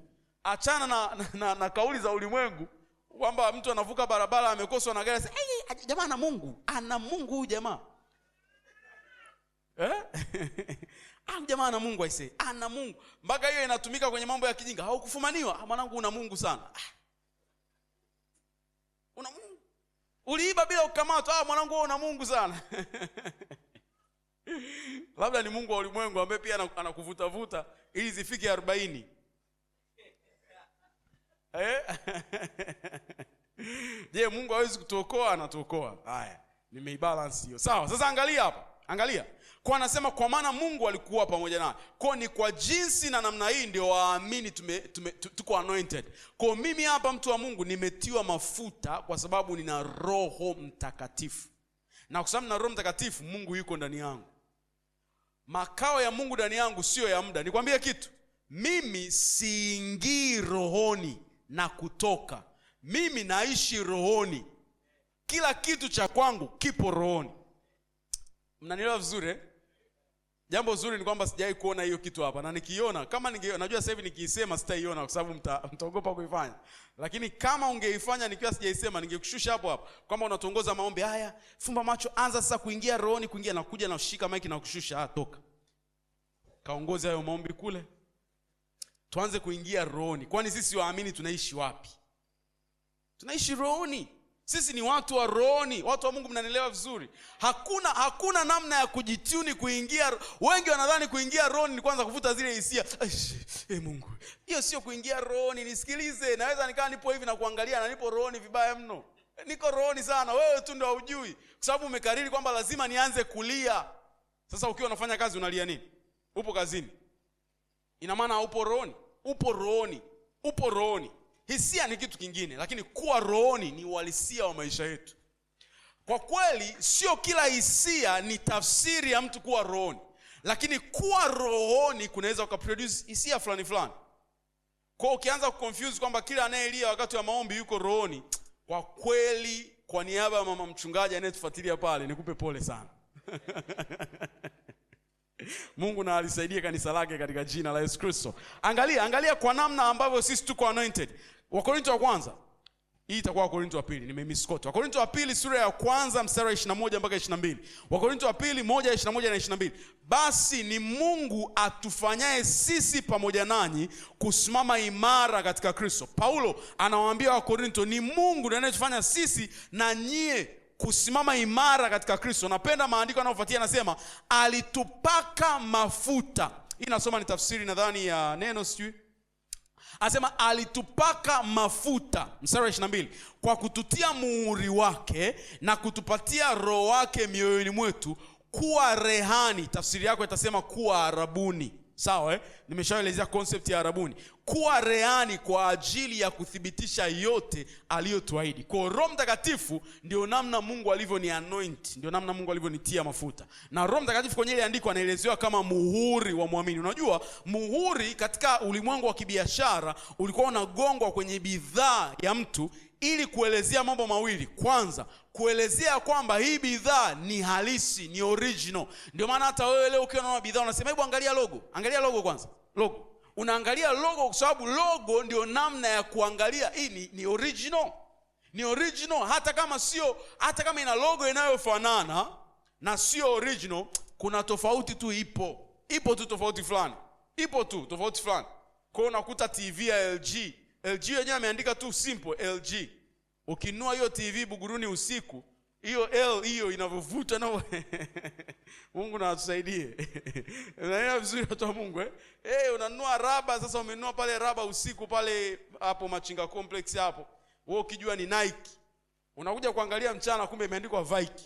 Achana na kauli za ulimwengu kwamba mtu anavuka barabara amekoswa na gari, jamaa ana Mungu. Ana Mungu huyu jamaa. Jamaa ana Mungu aisee. Ana Mungu. Mpaka hiyo inatumika kwenye mambo ya kijinga. Haukufumaniwa, mwanangu una Mungu sana. Una Mungu. Uliiba bila kukamatwa, mwanangu una Mungu sana. Labda ni Mungu wa ulimwengu ambaye pia anakuvuta ili zifike 40. Je, Mungu hawezi kutuokoa? Anatuokoa. Haya, nimeibalance hiyo. Sawa, sasa angalia hapa. Angalia. Kwa anasema kwa maana Mungu alikuwa pamoja naye. Kwa ni kwa jinsi na namna hii ndio waamini tuko anointed. Kwa mimi hapa mtu wa Mungu nimetiwa mafuta kwa sababu nina Roho Mtakatifu. Na kwa sababu na Roho Mtakatifu Mungu yuko ndani yangu. Makao ya Mungu ndani yangu sio ya muda. Nikwambie kitu. Mimi siingii rohoni na kutoka. Mimi naishi rohoni. Kila kitu cha kwangu kipo rohoni. Mnanielewa vizuri? Jambo zuri ni kwamba sijai kuona hiyo kitu hapa. Na nikiona, kama najua sasa hivi nikiisema sitaiona kwa sababu mtaogopa kuifanya. Lakini kama ungeifanya nikiwa sijaisema ningekushusha hapo hapo. Kwamba unatuongoza maombi haya, fumba macho, anza sasa kuingia rohoni, kuingia na kuja na kushika mic na kushusha, toka. Kaongoze hayo maombi kule. Tuanze kuingia rohoni. Kwani sisi waamini tunaishi wapi? Tunaishi rohoni. Sisi ni watu wa rohoni. Watu wa Mungu, mnanielewa vizuri? Hakuna namna ya kujituni kuingia. Wengi wanadhani kuingia rohoni ni kwanza kuvuta zile hisia. Mungu. Hiyo sio kuingia rohoni. Nisikilize, naweza nikaa nipo hivi na kuangalia na nipo rohoni vibaya mno. Niko rohoni sana. Wewe tu ndio hujui. Kwa sababu umekariri kwamba lazima nianze kulia. Sasa ukiwa unafanya kazi unalia nini? Upo kazini. Ina maana upo rohoni. Upo rohoni. Upo rohoni. Hisia ni kitu kingine, lakini kuwa rohoni ni uhalisia wa maisha yetu. Kwa kweli sio kila hisia ni tafsiri ya mtu kuwa rohoni, lakini kuwa rohoni kunaweza kuproduce hisia fulani fulani. Kwa ukianza kuconfuse kwamba kila anayelia wakati wa maombi yuko rohoni, kwa kweli kwa niaba ya mama mchungaji anayetufuatilia pale nikupe pole sana. Mungu na alisaidie kanisa lake katika jina la Yesu Kristo. Angalia kwa namna ambavyo sisi tuko anointed. Wakorintho wa kwanza. Hii itakuwa Wakorintho wa pili, nimemiskota. Wakorintho wa pili sura ya kwanza mstari wa 21 mpaka 22. Wakorintho wa pili 1:21 na 22. Basi ni Mungu atufanyaye sisi pamoja nanyi kusimama imara katika Kristo. Paulo anawaambia Wakorintho ni Mungu ndiye anayetufanya sisi na nyie kusimama imara katika Kristo. Napenda maandiko yanayofuatia, anasema alitupaka mafuta. Hii nasoma ni tafsiri nadhani ya neno sijui. Anasema alitupaka mafuta, mstari wa 22, kwa kututia muhuri wake na kutupatia roho wake mioyoni mwetu kuwa rehani. Tafsiri yako itasema kuwa arabuni. Sawa nimeshaelezea concept ya arabuni. Kuwa reani kwa ajili ya kuthibitisha yote aliyotuahidi. Kwa Roho Mtakatifu ndio namna Mungu alivyoni anoint, ndio namna Mungu alivyonitia mafuta. Na Roho Mtakatifu kwenye ile andiko anaelezewa kama muhuri wa muamini. Unajua muhuri katika ulimwengu wa kibiashara ulikuwa unagongwa kwenye bidhaa ya mtu ili kuelezea mambo mawili. Kwanza, kuelezea kwamba hii bidhaa ni halisi, ni original. Ndio maana hata wewe leo ukiona una bidhaa unasema hebu angalia logo. Angalia logo kwanza. Logo. Unaangalia logo kwa sababu logo ndio namna ya kuangalia hii ni original. Ni original hata kama ina logo inayofanana na sio original, kuna tofauti tu ipo. Ipo tu tofauti fulani. Kwa unakuta TV ya LG yenyewe ameandika tu simple LG. Ukinunua hiyo TV Buguruni usiku, hiyo L hiyo inavyovuta na Mungu na atusaidie. Unaelewa vizuri watu wa Mungu unanunua raba, sasa umenunua pale raba usiku pale hapo Machinga Complex hapo. Wewe ukijua ni Nike. Unakuja kuangalia mchana kumbe imeandikwa Vike.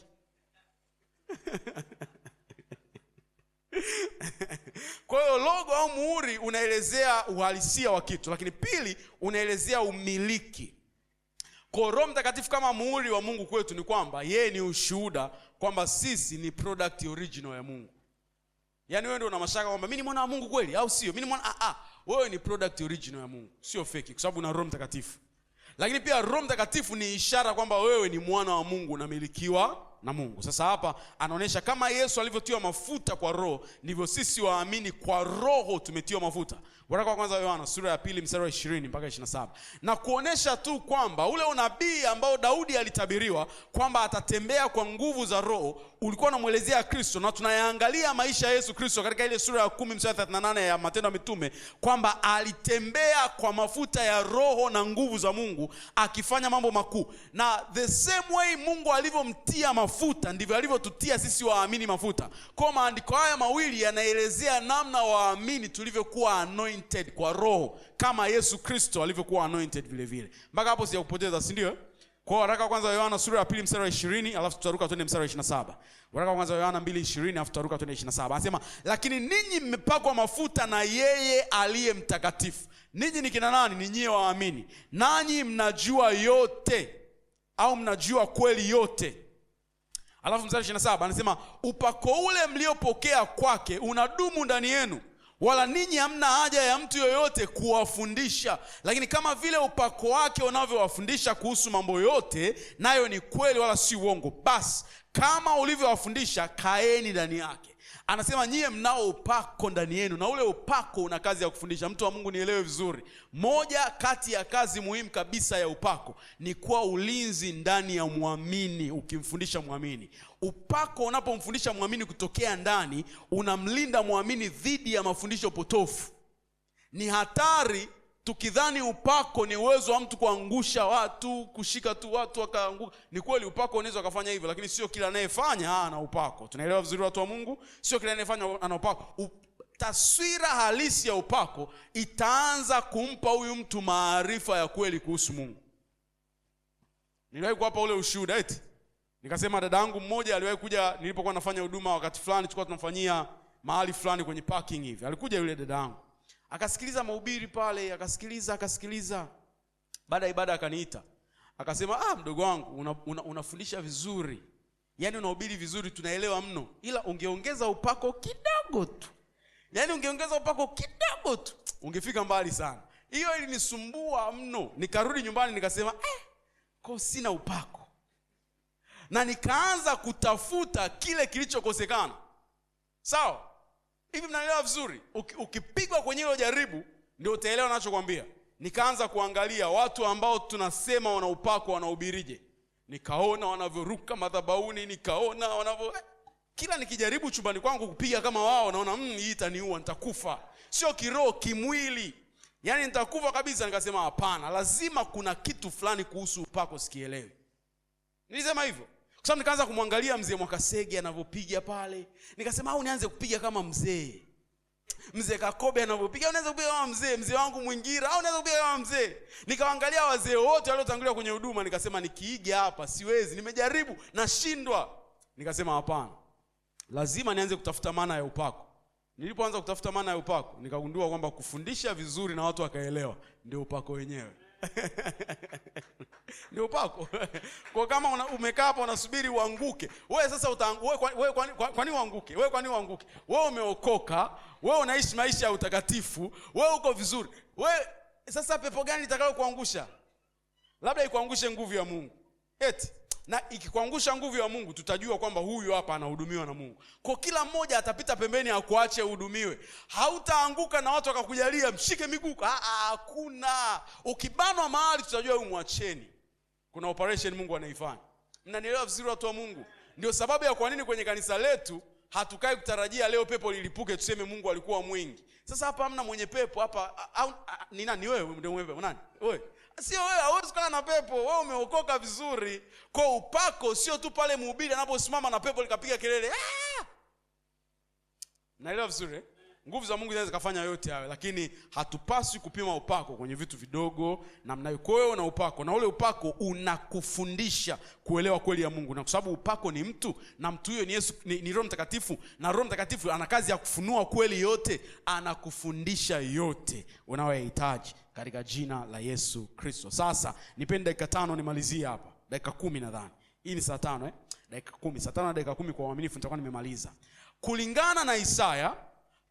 Kwa hiyo logo au muhuri unaelezea uhalisia wa kitu, lakini pili unaelezea umiliki. Kwa Roho Mtakatifu kama muhuri wa Mungu kwetu ni kwamba yeye ni ushuhuda kwamba sisi ni product original ya Mungu. Yaani wewe ndio una mashaka kwamba mimi ni mwana wa Mungu kweli au sio? Mimi ni mwana wewe ni product original ya Mungu, sio fake, kwa sababu una Roho Mtakatifu. Lakini pia Roho Mtakatifu ni ishara kwamba wewe ni mwana wa Mungu, unamilikiwa na Mungu. Sasa hapa anaonesha kama Yesu alivyotiwa mafuta kwa Roho, ndivyo sisi waamini kwa Roho tumetiwa mafuta. Waraka wa kwanza Yohana sura ya 2 mstari wa 20 mpaka 27. Na kuonesha tu kwamba ule unabii ambao Daudi alitabiriwa kwamba atatembea kwa nguvu za Roho ulikuwa unamuelezea Kristo, na tunayaangalia maisha ya Yesu Kristo katika ile sura ya 10 mstari wa 38 ya Matendo ya Mitume kwamba alitembea kwa mafuta ya Roho na nguvu za Mungu akifanya mambo makuu. Na the same way Mungu alivyomtia mafuta ndivyo alivyotutia sisi waamini mafuta. Kwa maandiko haya mawili yanaelezea namna waamini tulivyokuwa anointed kwa Roho kama Yesu Kristo alivyokuwa anointed vile vile. Mpaka hapo sijakupoteza, si ndio? Kwa waraka kwanza Yohana sura ya 2 mstari wa 20 alafu tutaruka twende mstari wa 27. Waraka kwanza Yohana 2:20 alafu tutaruka twende 27. Anasema lakini ninyi mmepakwa mafuta na yeye aliye mtakatifu. Ninyi ni kina nani? Ni nyie waamini. Nanyi mnajua yote au mnajua kweli yote. Alafu mstari 27 anasema upako ule mliopokea kwake unadumu ndani yenu, wala ninyi hamna haja ya mtu yoyote kuwafundisha, lakini kama vile upako wake unavyowafundisha kuhusu mambo yote, nayo ni kweli wala si uongo, basi kama ulivyowafundisha kaeni ndani yake. Anasema nyie mnao upako ndani yenu, na ule upako una kazi ya kufundisha. Mtu wa Mungu nielewe vizuri, moja kati ya kazi muhimu kabisa ya upako ni kuwa ulinzi ndani ya muamini. Ukimfundisha muamini, upako unapomfundisha muamini kutokea ndani, unamlinda muamini dhidi ya mafundisho potofu. Ni hatari tukidhani upako ni uwezo wa mtu kuangusha watu, kushika tu watu wakaanguka. Ni kweli upako unaweza kufanya hivyo, lakini sio kila anayefanya ana upako. Tunaelewa vizuri watu wa Mungu? Sio kila anayefanya ana upako. Taswira halisi ya upako itaanza kumpa huyu mtu maarifa ya kweli kuhusu Mungu. Niliwahi kuwapa ule ushuhuda eti nikasema dadangu mmoja aliwahi kuja nilipokuwa nafanya huduma wakati fulani, tulikuwa tunafanyia mahali fulani kwenye parking hivi. Alikuja yule dadangu, akasikiliza mahubiri pale, akasikiliza. Baada ya ibada akaniita. Akasema, mdogo wangu unafundisha vizuri. Yaani unahubiri vizuri, tunaelewa mno. Ila ungeongeza upako kidogo tu. Yaani ungeongeza upako kidogo tu, ungefika mbali sana. Hiyo ilinisumbua mno. Nikarudi nyumbani nikasema, kwa sina upako. Na nikaanza kutafuta kile kilichokosekana. Sawa? Hivi mnaelewa vizuri? Ukipigwa kwenye hilo jaribu ndio utaelewa ninachokuambia. Nikaanza kuangalia watu ambao tunasema wana upako wanahubirije. Nikaona wanavyoruka madhabahuni, nikaona kila nikijaribu chumbani kwangu kupiga kama wao, naona hii itaniua, nitakufa. Sio kiroho, kimwili. Yaani nitakufa kabisa. Nikasema hapana, lazima kuna kitu fulani kuhusu upako sikielewi. Nilisema hivyo. Kwa sababu nikaanza kumwangalia mzee Mwakasege anavyopiga pale. Nikasema au nianze kupiga kama mzee. Mzee Kakobe anavyopiga, unaweza kupiga kama mzee wangu Mwingira, au unaweza kupiga kama mzee. Nikaangalia wazee wote waliotangulia kwenye huduma, nikasema nikiiga hapa siwezi, nimejaribu nashindwa. Nikasema hapana. Lazima nianze kutafuta maana ya upako. Nilipoanza kutafuta maana ya upako, nikagundua kwamba kufundisha vizuri na watu wakaelewa ndio upako wenyewe. Ndio upako. Kwa kama umekaa hapa unasubiri uanguke, wewe sasa wewe kwa nini uanguke? Wewe kwa nini uanguke? Wewe umeokoka, wewe unaishi maisha ya utakatifu, wewe uko vizuri. Wewe sasa pepo gani itakalo kuangusha? Labda ikuangushe nguvu ya Mungu. Eti na ikikuangusha nguvu ya Mungu, tutajua kwamba huyu hapa anahudumiwa na Mungu. Kwa kila mmoja atapita pembeni akuache uhudumiwe. Hautaanguka na watu wakakujalia mshike miguu. Hakuna. Ukibanwa mahali tutajua huyu mwacheni. Kuna operation Mungu anaifanya. Mnanielewa vizuri watu wa Mungu? Ndio sababu ya kwa nini kwenye kanisa letu hatukai kutarajia leo pepo lilipuke tuseme Mungu alikuwa mwingi. Sasa hapa hamna mwenye pepo hapa. Ni nani wewe? Ndio wewe nani? Wewe. Sio wewe, hauwezi kukaa na pepo. Wewe umeokoka vizuri. Kwa upako sio tu pale mhubiri anaposimama na pepo likapiga kelele. Naelewa vizuri? Nguvu za Mungu zinaweza kufanya yote hayo, lakini hatupaswi kupima upako kwenye vitu vidogo namna hiyo. Kwa hiyo na upako, na ule upako unakufundisha kuelewa kweli ya Mungu. Na kwa sababu upako ni mtu, na mtu huyo ni Yesu, ni Roho Mtakatifu, na Roho Mtakatifu ana kazi ya kufunua kweli yote, anakufundisha yote unayohitaji katika jina la Yesu Kristo. Sasa nipende dakika 5 nimalizie hapa. Dakika 10 nadhani. Hii ni saa 5 Dakika 10. Saa 5 na dakika 10 kwa uaminifu nitakuwa nimemaliza. Kulingana na Isaya,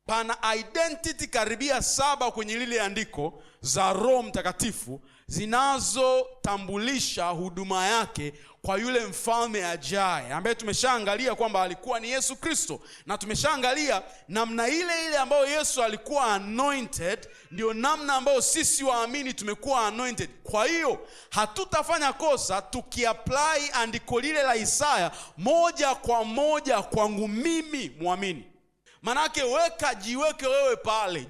pana identity karibia 7 kwenye lile andiko za Roho Mtakatifu zinazotambulisha huduma yake kwa yule mfalme ajaye, ambaye tumeshaangalia kwamba alikuwa ni Yesu Kristo, na tumeshaangalia namna ile ambayo Yesu alikuwa anointed ndio namna ambayo sisi waamini tumekuwa anointed. Kwa hiyo hatutafanya kosa tukiapply andiko lile la Isaya moja kwa moja kwangu mimi muamini. Manake jiweke wewe pale.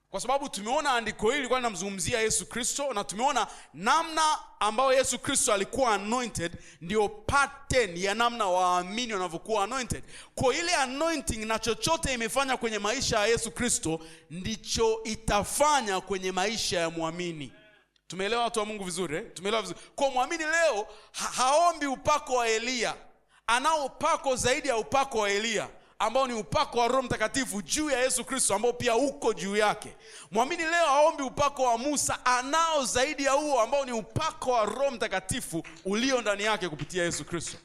Kwa sababu tumeona andiko hili kwa linamzungumzia Yesu Kristo, na tumeona namna ambayo Yesu Kristo alikuwa anointed ndio pattern ya namna waamini wanavyokuwa anointed. Kwa ile anointing na chochote imefanya kwenye maisha ya Yesu Kristo ndicho itafanya kwenye maisha ya muamini. Tumeelewa watu wa Mungu vizuri? Tumeelewa vizuri. Kwa muamini leo haombi upako wa Elia. Anao upako zaidi ya upako wa Elia, ambao ni upako wa Roho Mtakatifu juu ya Yesu Kristo, ambao pia uko juu yake. Muamini leo haombi upako wa Musa, anao zaidi ya huo ambao ni upako wa Roho Mtakatifu ulio ndani yake kupitia Yesu Kristo.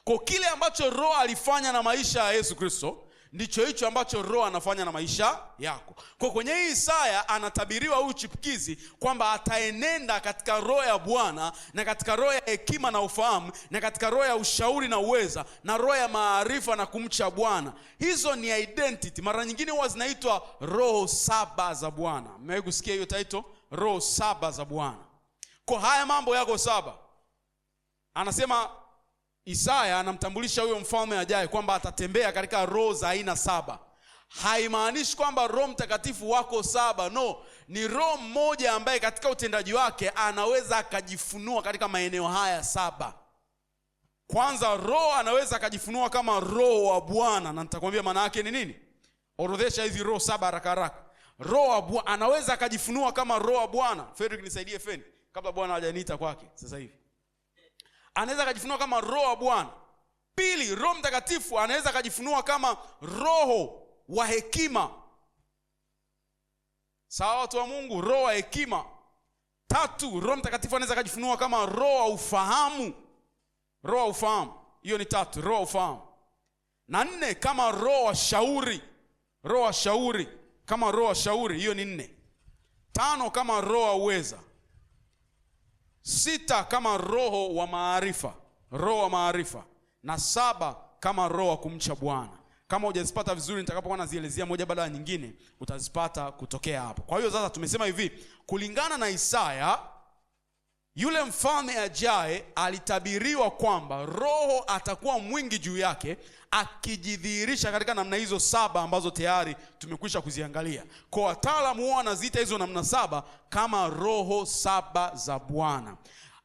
Kwa kile ambacho Roho alifanya na maisha ya Yesu Kristo ndicho hicho ambacho Roho anafanya na maisha yako. Kwa kwenye hii Isaya anatabiriwa huyu chipukizi kwamba ataenenda katika roho ya Bwana, na katika roho ya hekima na ufahamu, na katika roho ya ushauri na uweza, na roho ya maarifa na kumcha Bwana. Hizo ni identity. Mara nyingine huwa zinaitwa roho 7 za Bwana. Mmewahi kusikia hiyo title? Roho 7 za Bwana. Kwa haya mambo yako 7. Anasema Isaya anamtambulisha huyo mfalme ajaye kwamba atatembea katika roho za aina 7. Haimaanishi kwamba Roho Mtakatifu wako 7. No, ni roho mmoja ambaye katika utendaji wake anaweza akajifunua katika maeneo haya 7. Kwanza, roho anaweza akajifunua kama roho wa Bwana, na nitakwambia maana yake ni nini. Orodhesha hizi roho 7 haraka haraka. Roho wa Bwana anaweza akajifunua kama roho wa Bwana. Fredrick nisaidie feni kabla Bwana hajaniita kwake sasa hivi. Anaweza kujifunua kama roho wa Bwana. Pili, Roho Mtakatifu anaweza kujifunua kama roho wa hekima. Sawa watu wa Mungu, roho wa hekima. Tatu, Roho Mtakatifu anaweza kujifunua kama roho wa ufahamu. Roho wa ufahamu. Hiyo ni 3, roho wa ufahamu. Na 4, kama roho wa shauri. Roho wa shauri, kama roho wa shauri, hiyo ni 4. 5, kama roho wa uweza. 6, kama roho wa maarifa, roho wa maarifa. Na 7, kama roho wa kumcha Bwana. Kama hujazipata vizuri, nitakapokuwa nazielezea moja baada ya nyingine, utazipata kutokea hapo. Kwa hiyo sasa tumesema hivi, kulingana na Isaya, yule mfalme ajaye alitabiriwa kwamba Roho atakuwa mwingi juu yake, akijidhihirisha katika namna hizo 7 ambazo tayari tumekwisha kuziangalia. Kwa wataalamu wao wanaziita hizo namna 7 kama roho 7 za Bwana.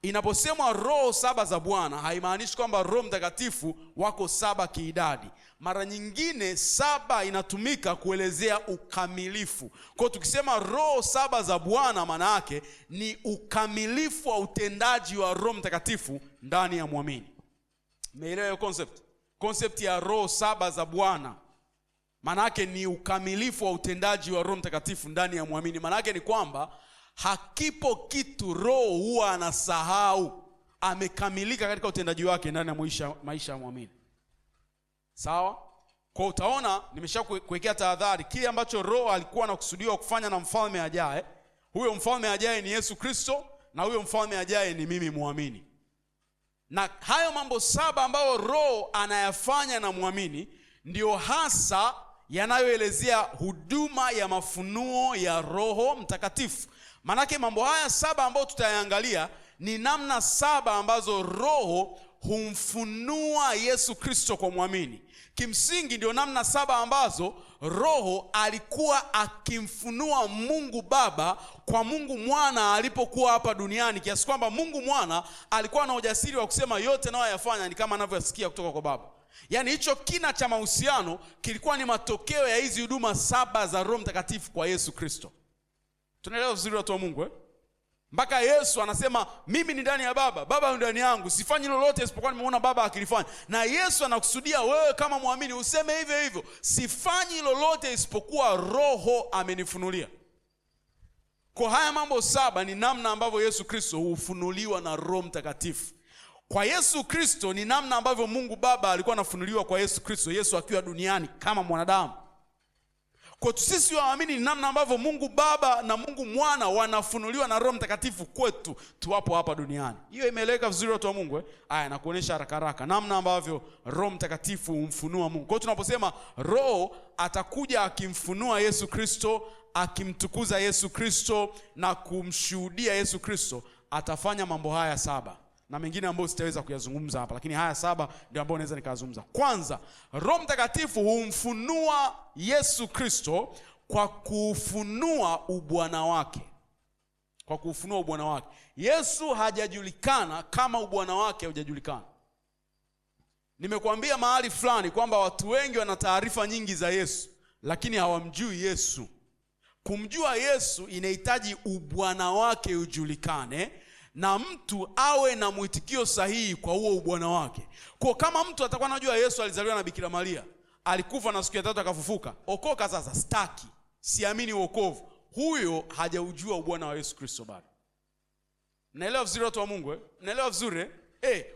Inaposemwa roho 7 za Bwana, haimaanishi kwamba Roho Mtakatifu wako 7 kiidadi. Mara nyingine 7 inatumika kuelezea ukamilifu. Kwa tukisema roho 7 za Bwana, maana yake ni ukamilifu wa utendaji wa Roho Mtakatifu ndani ya muamini. Umeelewa hiyo concept? Concept ya roho 7 za Bwana. Maana yake ni ukamilifu wa utendaji wa Roho Mtakatifu ndani ya muamini. Maana yake ni kwamba hakipo kitu Roho huwa anasahau. Amekamilika katika utendaji wake ndani ya maisha ya muamini. Sawa? Kwa utaona nimeshakuwekea tahadhari, kile ambacho Roho alikuwa anakusudiwa kufanya na mfalme ajaye, huyo mfalme ajaye ni Yesu Kristo, na huyo mfalme ajaye ni mimi muamini. Na hayo mambo 7 ambayo Roho anayafanya na muamini ndio hasa yanayoelezea huduma ya mafunuo ya Roho Mtakatifu. Manake mambo haya 7 ambayo tutayaangalia ni namna 7 ambazo Roho humfunua Yesu Kristo kwa muamini. Kimsingi ndio namna 7 ambazo Roho alikuwa akimfunua Mungu Baba kwa Mungu Mwana alipokuwa hapa duniani, kiasi kwamba Mungu Mwana alikuwa na ujasiri wa kusema yote anayoyafanya ni kama anavyosikia kutoka kwa Baba. Yaani hicho kina cha mahusiano kilikuwa ni matokeo ya hizi huduma 7 za Roho Mtakatifu kwa Yesu Kristo. Tunaelewa vizuri watu wa Mungu Mpaka Yesu anasema mimi ni ndani ya Baba, Baba ni ndani yangu, sifanyi lolote isipokuwa nimeona Baba akilifanya. Na Yesu anakusudia wewe kama muamini useme hivyo hivyo, sifanyi lolote isipokuwa Roho amenifunulia. Kwa haya mambo 7 ni namna ambavyo Yesu Kristo hufunuliwa na Roho Mtakatifu. Kwa Yesu Kristo ni namna ambavyo Mungu Baba alikuwa anafunuliwa kwa Yesu Kristo, Yesu akiwa duniani kama mwanadamu. Kwa sisi waamini ni namna ambavyo Mungu Baba na Mungu Mwana wanafunuliwa na Roho Mtakatifu kwetu tuwapo hapa duniani. Hiyo imeeleweka vizuri watu wa Mungu Haya, na kuonesha haraka namna ambavyo Roho Mtakatifu humfunua Mungu. Kwa tunaposema Roho atakuja akimfunua Yesu Kristo, akimtukuza Yesu Kristo na kumshuhudia Yesu Kristo, atafanya mambo haya 7. Na mengine ambayo sitaweza kuyazungumza hapa, lakini haya 7 ndio ambayo naweza nikazungumza. Kwanza, Roho Mtakatifu humfunua Yesu Kristo kwa kufunua ubwana wake. Kwa kufunua ubwana wake. Yesu hajajulikana kama ubwana wake hujajulikana. Nimekuambia mahali fulani kwamba watu wengi wana taarifa nyingi za Yesu, lakini hawamjui Yesu. Kumjua Yesu inahitaji ubwana wake ujulikane, na mtu awe na mwitikio sahihi kwa huo ubwana wake. Kwa kama mtu atakuwa anajua Yesu alizaliwa na Bikira Maria, alikufa na siku ya 3 akafufuka, okoka sasa, staki, siamini wokovu, huyo hajaujua ubwana wa Yesu Kristo bado. Naelewa vizuri watu wa Mungu Naelewa vizuri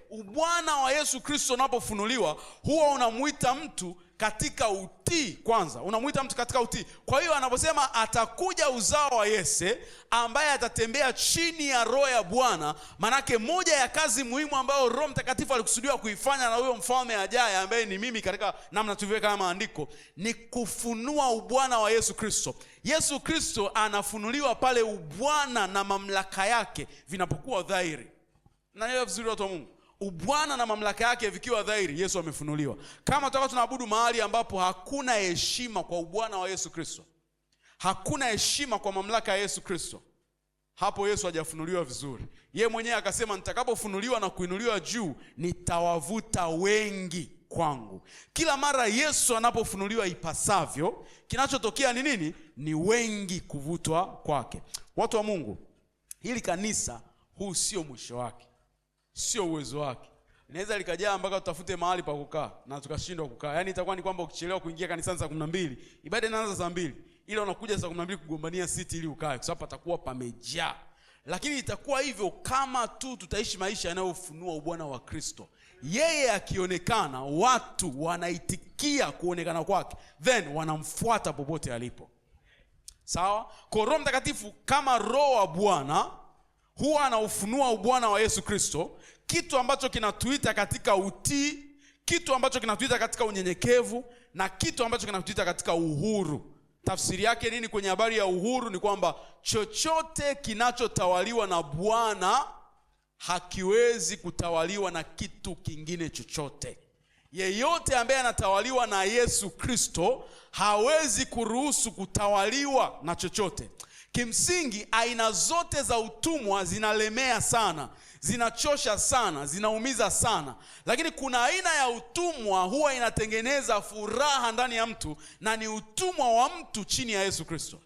ubwana wa Yesu Kristo unapofunuliwa huwa unamuita mtu katika utii kwanza. Unamuita mtu katika utii. Kwa hiyo anaposema atakuja uzao wa Yese ambaye atatembea chini ya Roho ya Bwana, manake moja ya kazi muhimu ambayo Roho Mtakatifu alikusudiwa kuifanya na huyo mfalme ajaye ambaye ni mimi katika namna tulivyoweka maandiko, ni kufunua ubwana wa Yesu Kristo. Yesu Kristo anafunuliwa pale ubwana na mamlaka yake vinapokuwa dhahiri. Naelewa vizuri watu wa Mungu. Ubwana na mamlaka yake vikiwa dhahiri, Yesu amefunuliwa. Kama tutakuwa tunaabudu mahali ambapo hakuna heshima kwa ubwana wa Yesu Kristo, hakuna heshima kwa mamlaka ya Yesu Kristo, hapo Yesu hajafunuliwa vizuri. Yeye mwenyewe akasema nitakapofunuliwa na kuinuliwa juu, nitawavuta wengi kwangu. Kila mara Yesu anapofunuliwa ipasavyo, kinachotokea ni nini? Ni wengi kuvutwa kwake. Watu wa Mungu, hili kanisa huu sio mwisho wake, sio uwezo wake. Inaweza likajaa mpaka tutafute mahali pa kukaa na tukashindwa kukaa. Yaani itakuwa ni kwamba ukichelewa kuingia kanisani saa 12, ibada inaanza saa 2, ila unakuja saa 12 kugombania siti ili ukae, kwa sababu patakuwa pamejaa. Lakini itakuwa hivyo kama tu tutaishi maisha yanayofunua ubwana wa Kristo. Yeye akionekana, watu wanaitikia kuonekana kwake, then wanamfuata popote alipo. Sawa? Kwa Roho Mtakatifu kama Roho wa Bwana huwa anaufunua ubwana wa Yesu Kristo, kitu ambacho kinatuita katika utii, kitu ambacho kinatuita katika unyenyekevu, na kitu ambacho kinatuita katika uhuru. Tafsiri yake nini kwenye habari ya uhuru? Ni kwamba chochote kinachotawaliwa na Bwana hakiwezi kutawaliwa na kitu kingine chochote. Yeyote ambaye anatawaliwa na Yesu Kristo hawezi kuruhusu kutawaliwa na chochote. Kimsingi aina zote za utumwa zinalemea sana, zinachosha sana, zinaumiza sana. Lakini kuna aina ya utumwa huwa inatengeneza furaha ndani ya mtu, na ni utumwa wa mtu chini ya Yesu Kristo.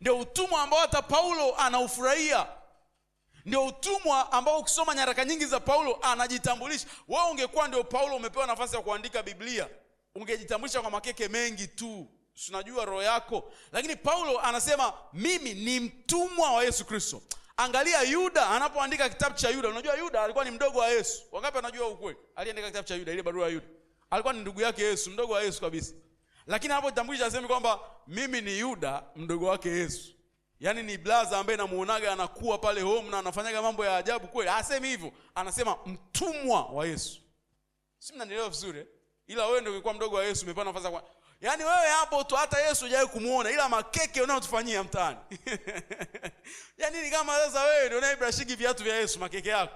Ndio utumwa ambao hata Paulo anaufurahia. Ndio utumwa ambao ukisoma nyaraka nyingi za Paulo anajitambulisha. Wewe ungekuwa ndio Paulo, umepewa nafasi ya kuandika Biblia, ungejitambulisha kwa makeke mengi tu, tunajua roho yako. Lakini Paulo anasema mimi ni mtumwa wa Yesu Kristo. Angalia Yuda anapoandika kitabu cha Yuda. Unajua Yuda alikuwa ni mdogo wa Yesu. Wangapi wanajua ukweli? Aliandika kitabu cha Yuda, ile barua ya Yuda. Alikuwa ni ndugu yake Yesu, mdogo wa Yesu kabisa. Lakini anapojitambulisha asemi kwamba mimi ni Yuda, mdogo wake Yesu. Yaani ni blaza ambaye namuonaga anakuwa pale home na anafanyaga mambo ya ajabu kweli. Hasemi hivyo, anasema mtumwa wa Yesu. Si mnanielewa vizuri? Ila wewe ndio ulikuwa mdogo wa Yesu, umepata nafasi kwa. Yaani wewe hapo tu hata Yesu hajawahi kumuona, ila makeke unayotufanyia mtaani. Yaani ni kama sasa wewe ndio unaibrashiki viatu vya Yesu makeke yako.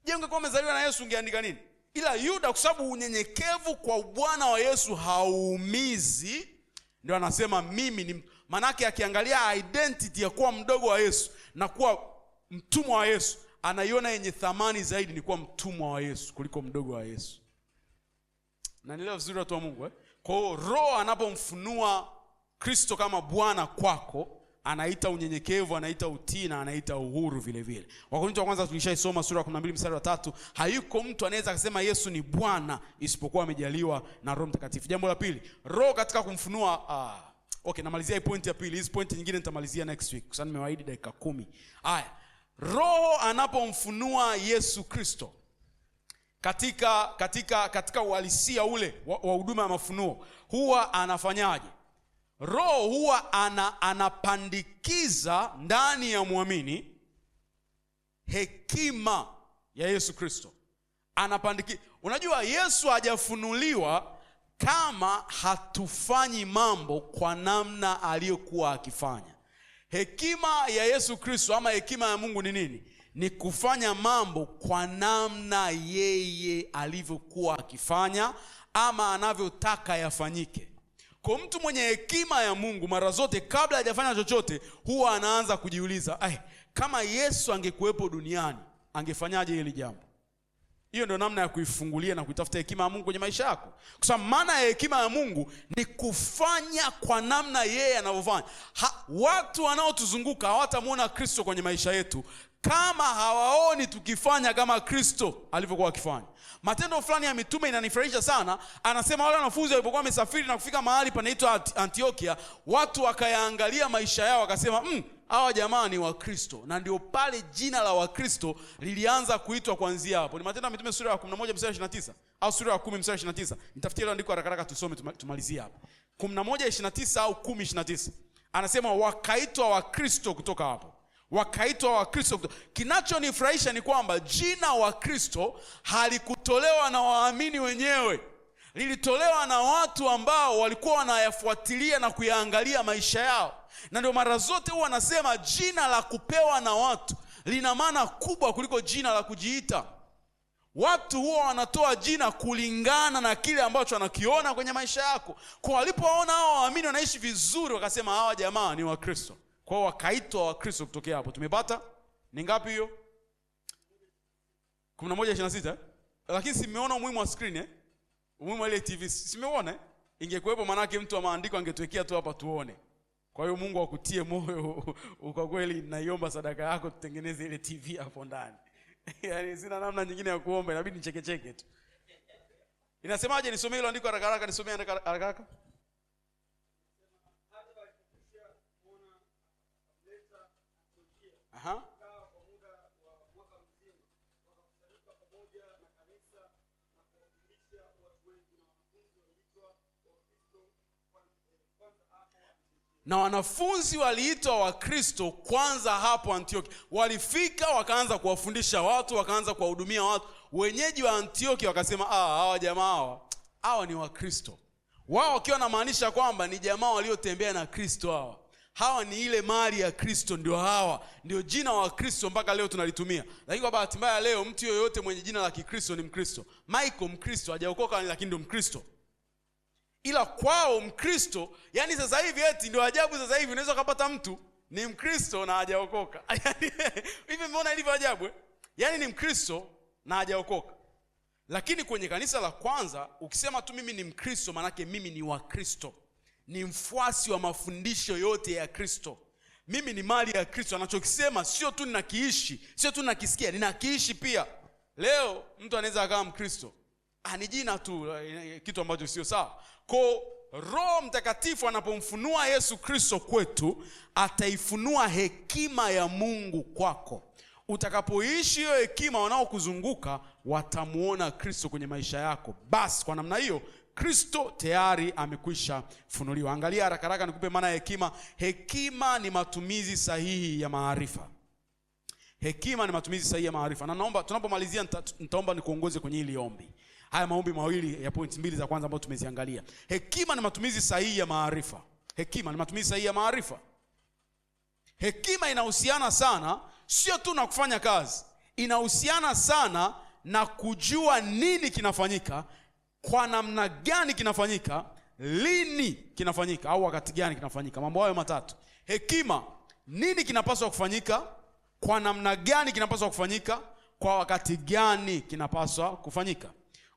Je, ungekuwa umezaliwa na Yesu ungeandika nini? Ila Yuda kwa sababu unyenyekevu kwa Bwana wa Yesu hauumizi, ndio anasema mimi ni, manake akiangalia identity ya kuwa mdogo wa Yesu na kuwa mtumwa wa Yesu, anaiona yenye thamani zaidi ni kuwa mtumwa wa Yesu kuliko mdogo wa Yesu. Na nielewa vizuri watu wa Mungu eh? Kwa hiyo Roho anapomfunua Kristo kama Bwana kwako, anaita unyenyekevu, anaita utii na anaita uhuru vile vile. Wakorintho wa kwanza tulishaisoma sura ya 12 mstari wa 3, hayuko mtu anaweza kusema Yesu ni Bwana isipokuwa amejaliwa na Roho Mtakatifu. Jambo la pili, Roho katika kumfunua okay, namalizia hii point ya pili. Hizi point nyingine nitamalizia next week kwa sababu nimewaahidi dakika 10. Haya. Roho anapomfunua Yesu Kristo katika uhalisia ule wa huduma ya mafunuo, huwa anafanyaje? Roho huwa anapandikiza ndani ya muamini hekima ya Yesu Kristo. Unajua Yesu hajafunuliwa kama hatufanyi mambo kwa namna aliyokuwa akifanya. Hekima ya Yesu Kristo ama hekima ya Mungu ni nini? Ni kufanya mambo kwa namna yeye alivyokuwa akifanya ama anavyotaka yafanyike. Kwa mtu mwenye hekima ya Mungu mara zote kabla hajafanya chochote huwa anaanza kujiuliza, kama Yesu angekuwepo duniani angefanyaje hili jambo? Hiyo ndio namna ya kuifungulia na kuitafuta hekima ya Mungu kwenye maisha yako. Kwa sababu maana ya hekima ya Mungu ni kufanya kwa namna yeye anavyofanya. Watu wanaotuzunguka hawatamuona Kristo kwenye maisha yetu kama hawaoni tukifanya kama Kristo alivyokuwa akifanya. Matendo fulani ya Mitume inanifurahisha sana. Anasema wale wanafunzi walipokuwa wamesafiri na kufika mahali panaitwa Antiokia, watu wakayaangalia maisha yao wakasema, hawa jamaa ni wa Kristo. Na ndio pale jina la Wakristo lilianza kuitwa kuanzia hapo. Ni Matendo ya Mitume sura ya 11 mstari 29 au sura ya 10 mstari 29. Nitafutie ile andiko haraka tusome tumalizie hapa. 11:29 au 10:29. Anasema wakaitwa Wakristo kutoka hapo. Wakaitwa Wakristo. Kinachonifurahisha ni kwamba jina Wakristo halikutolewa na waamini wenyewe. Lilitolewa na watu ambao walikuwa wanayafuatilia na kuyaangalia maisha yao. Na ndio mara zote huwa nasema jina la kupewa na watu lina maana kubwa kuliko jina la kujiita. Watu huwa wanatoa jina kulingana na kile ambacho wanakiona kwenye maisha yako. Kwa walipoona hao waamini wanaishi vizuri wakasema hawa jamaa ni Wakristo. Kwa hiyo wakaitwa Wakristo kutokea hapo. Tumepata ni ngapi hiyo? 11:26. Lakini si mmeona umuhimu wa screen umuhimu wa ile TV. Si mmeona ingekuwepo manake mtu wa maandiko angetuwekea tu hapa tuone. Kwa hiyo Mungu akutie moyo kwa kweli, naiomba sadaka yako tutengeneze ile TV hapo ndani. Yaani sina namna nyingine ya kuomba, inabidi nicheke tu. Inasemaje? Nisomee hilo andiko haraka haraka, nisomee haraka haraka. Aha. Na wanafunzi waliitwa Wakristo kwanza hapo Antiokia. Walifika wakaanza kuwafundisha watu, wakaanza kuwahudumia watu. Wenyeji wa Antiokia wakasema hawa jamaa hawa ni Wakristo. Wao wakiwa na maanisha kwamba ni jamaa waliotembea na Kristo hawa ni ile mali ya Kristo, ndio hawa. Ndio jina wa Kristo mpaka leo tunalitumia. Lakini kwa bahati mbaya leo mtu yoyote mwenye jina la Kikristo ni Mkristo. Michael Mkristo, hajaokoka lakini ndio Mkristo. Ila kwao Mkristo, yani sasa hivi ndio ajabu, sasa hivi unaweza kupata mtu ni Mkristo na hajaokoka. Hivi umeona ilivyo ajabu? Yani ni Mkristo na hajaokoka. Lakini kwenye kanisa la kwanza ukisema tu mimi ni Mkristo, manake mimi ni wa Kristo. Ni mfuasi wa mafundisho yote ya Kristo. Mimi ni mali ya Kristo. Anachokisema sio tu ninakiishi, sio tu ninakisikia, ninakiishi pia. Leo mtu anaweza akawa Mkristo Ni jina tu, kitu ambacho sio sawa. Kwa Roho Mtakatifu anapomfunua Yesu Kristo kwetu, ataifunua hekima ya Mungu kwako. Utakapoishi hiyo hekima, wanaokuzunguka watamuona Kristo kwenye maisha yako. Basi kwa namna hiyo Kristo tayari amekwisha funuliwa. Angalia haraka haraka nikupe maana ya hekima. Hekima ni matumizi sahihi ya maarifa. Hekima ni matumizi sahihi ya maarifa. Na naomba tunapomalizia nitaomba nikuongoze kwenye hili ombi. Haya maombi mawili ya point mbili za kwanza ambazo tumeziangalia. Hekima ni matumizi sahihi ya maarifa. Hekima ni matumizi sahihi ya maarifa. Hekima inahusiana sana sio tu na kufanya kazi. Inahusiana sana na kujua nini kinafanyika, kwa namna gani kinafanyika, lini kinafanyika au wakati gani kinafanyika. Mambo hayo matatu. Hekima, nini kinapaswa kufanyika, kwa namna gani kinapaswa kufanyika, kwa wakati gani kinapaswa kufanyika.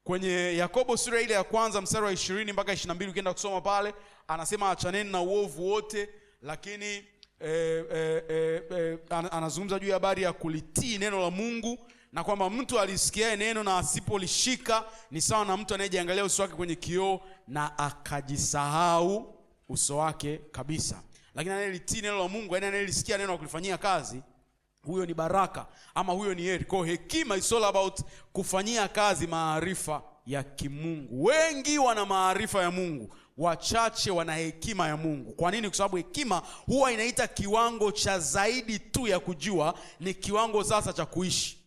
Kwenye Yakobo sura ile ya kwanza mstari wa 20 mpaka 22 ukienda kusoma pale, anasema achaneni na uovu wote, lakini anazungumza juu ya habari ya kulitii neno la Mungu, na kwamba mtu alisikia neno na asipolishika ni sawa na mtu anayejiangalia uso wake kwenye kioo na akajisahau uso wake kabisa. Lakini anayelitii neno la Mungu, yani anayelisikia neno na kulifanyia kazi, huyo ni baraka, ama huyo ni heri. Kwa hekima is all about kufanyia kazi maarifa ya kimungu. Wengi wana maarifa ya Mungu, wachache wana hekima ya Mungu. Kwa nini? Kwa sababu hekima huwa inaita kiwango cha zaidi tu ya kujua, ni kiwango sasa cha kuishi.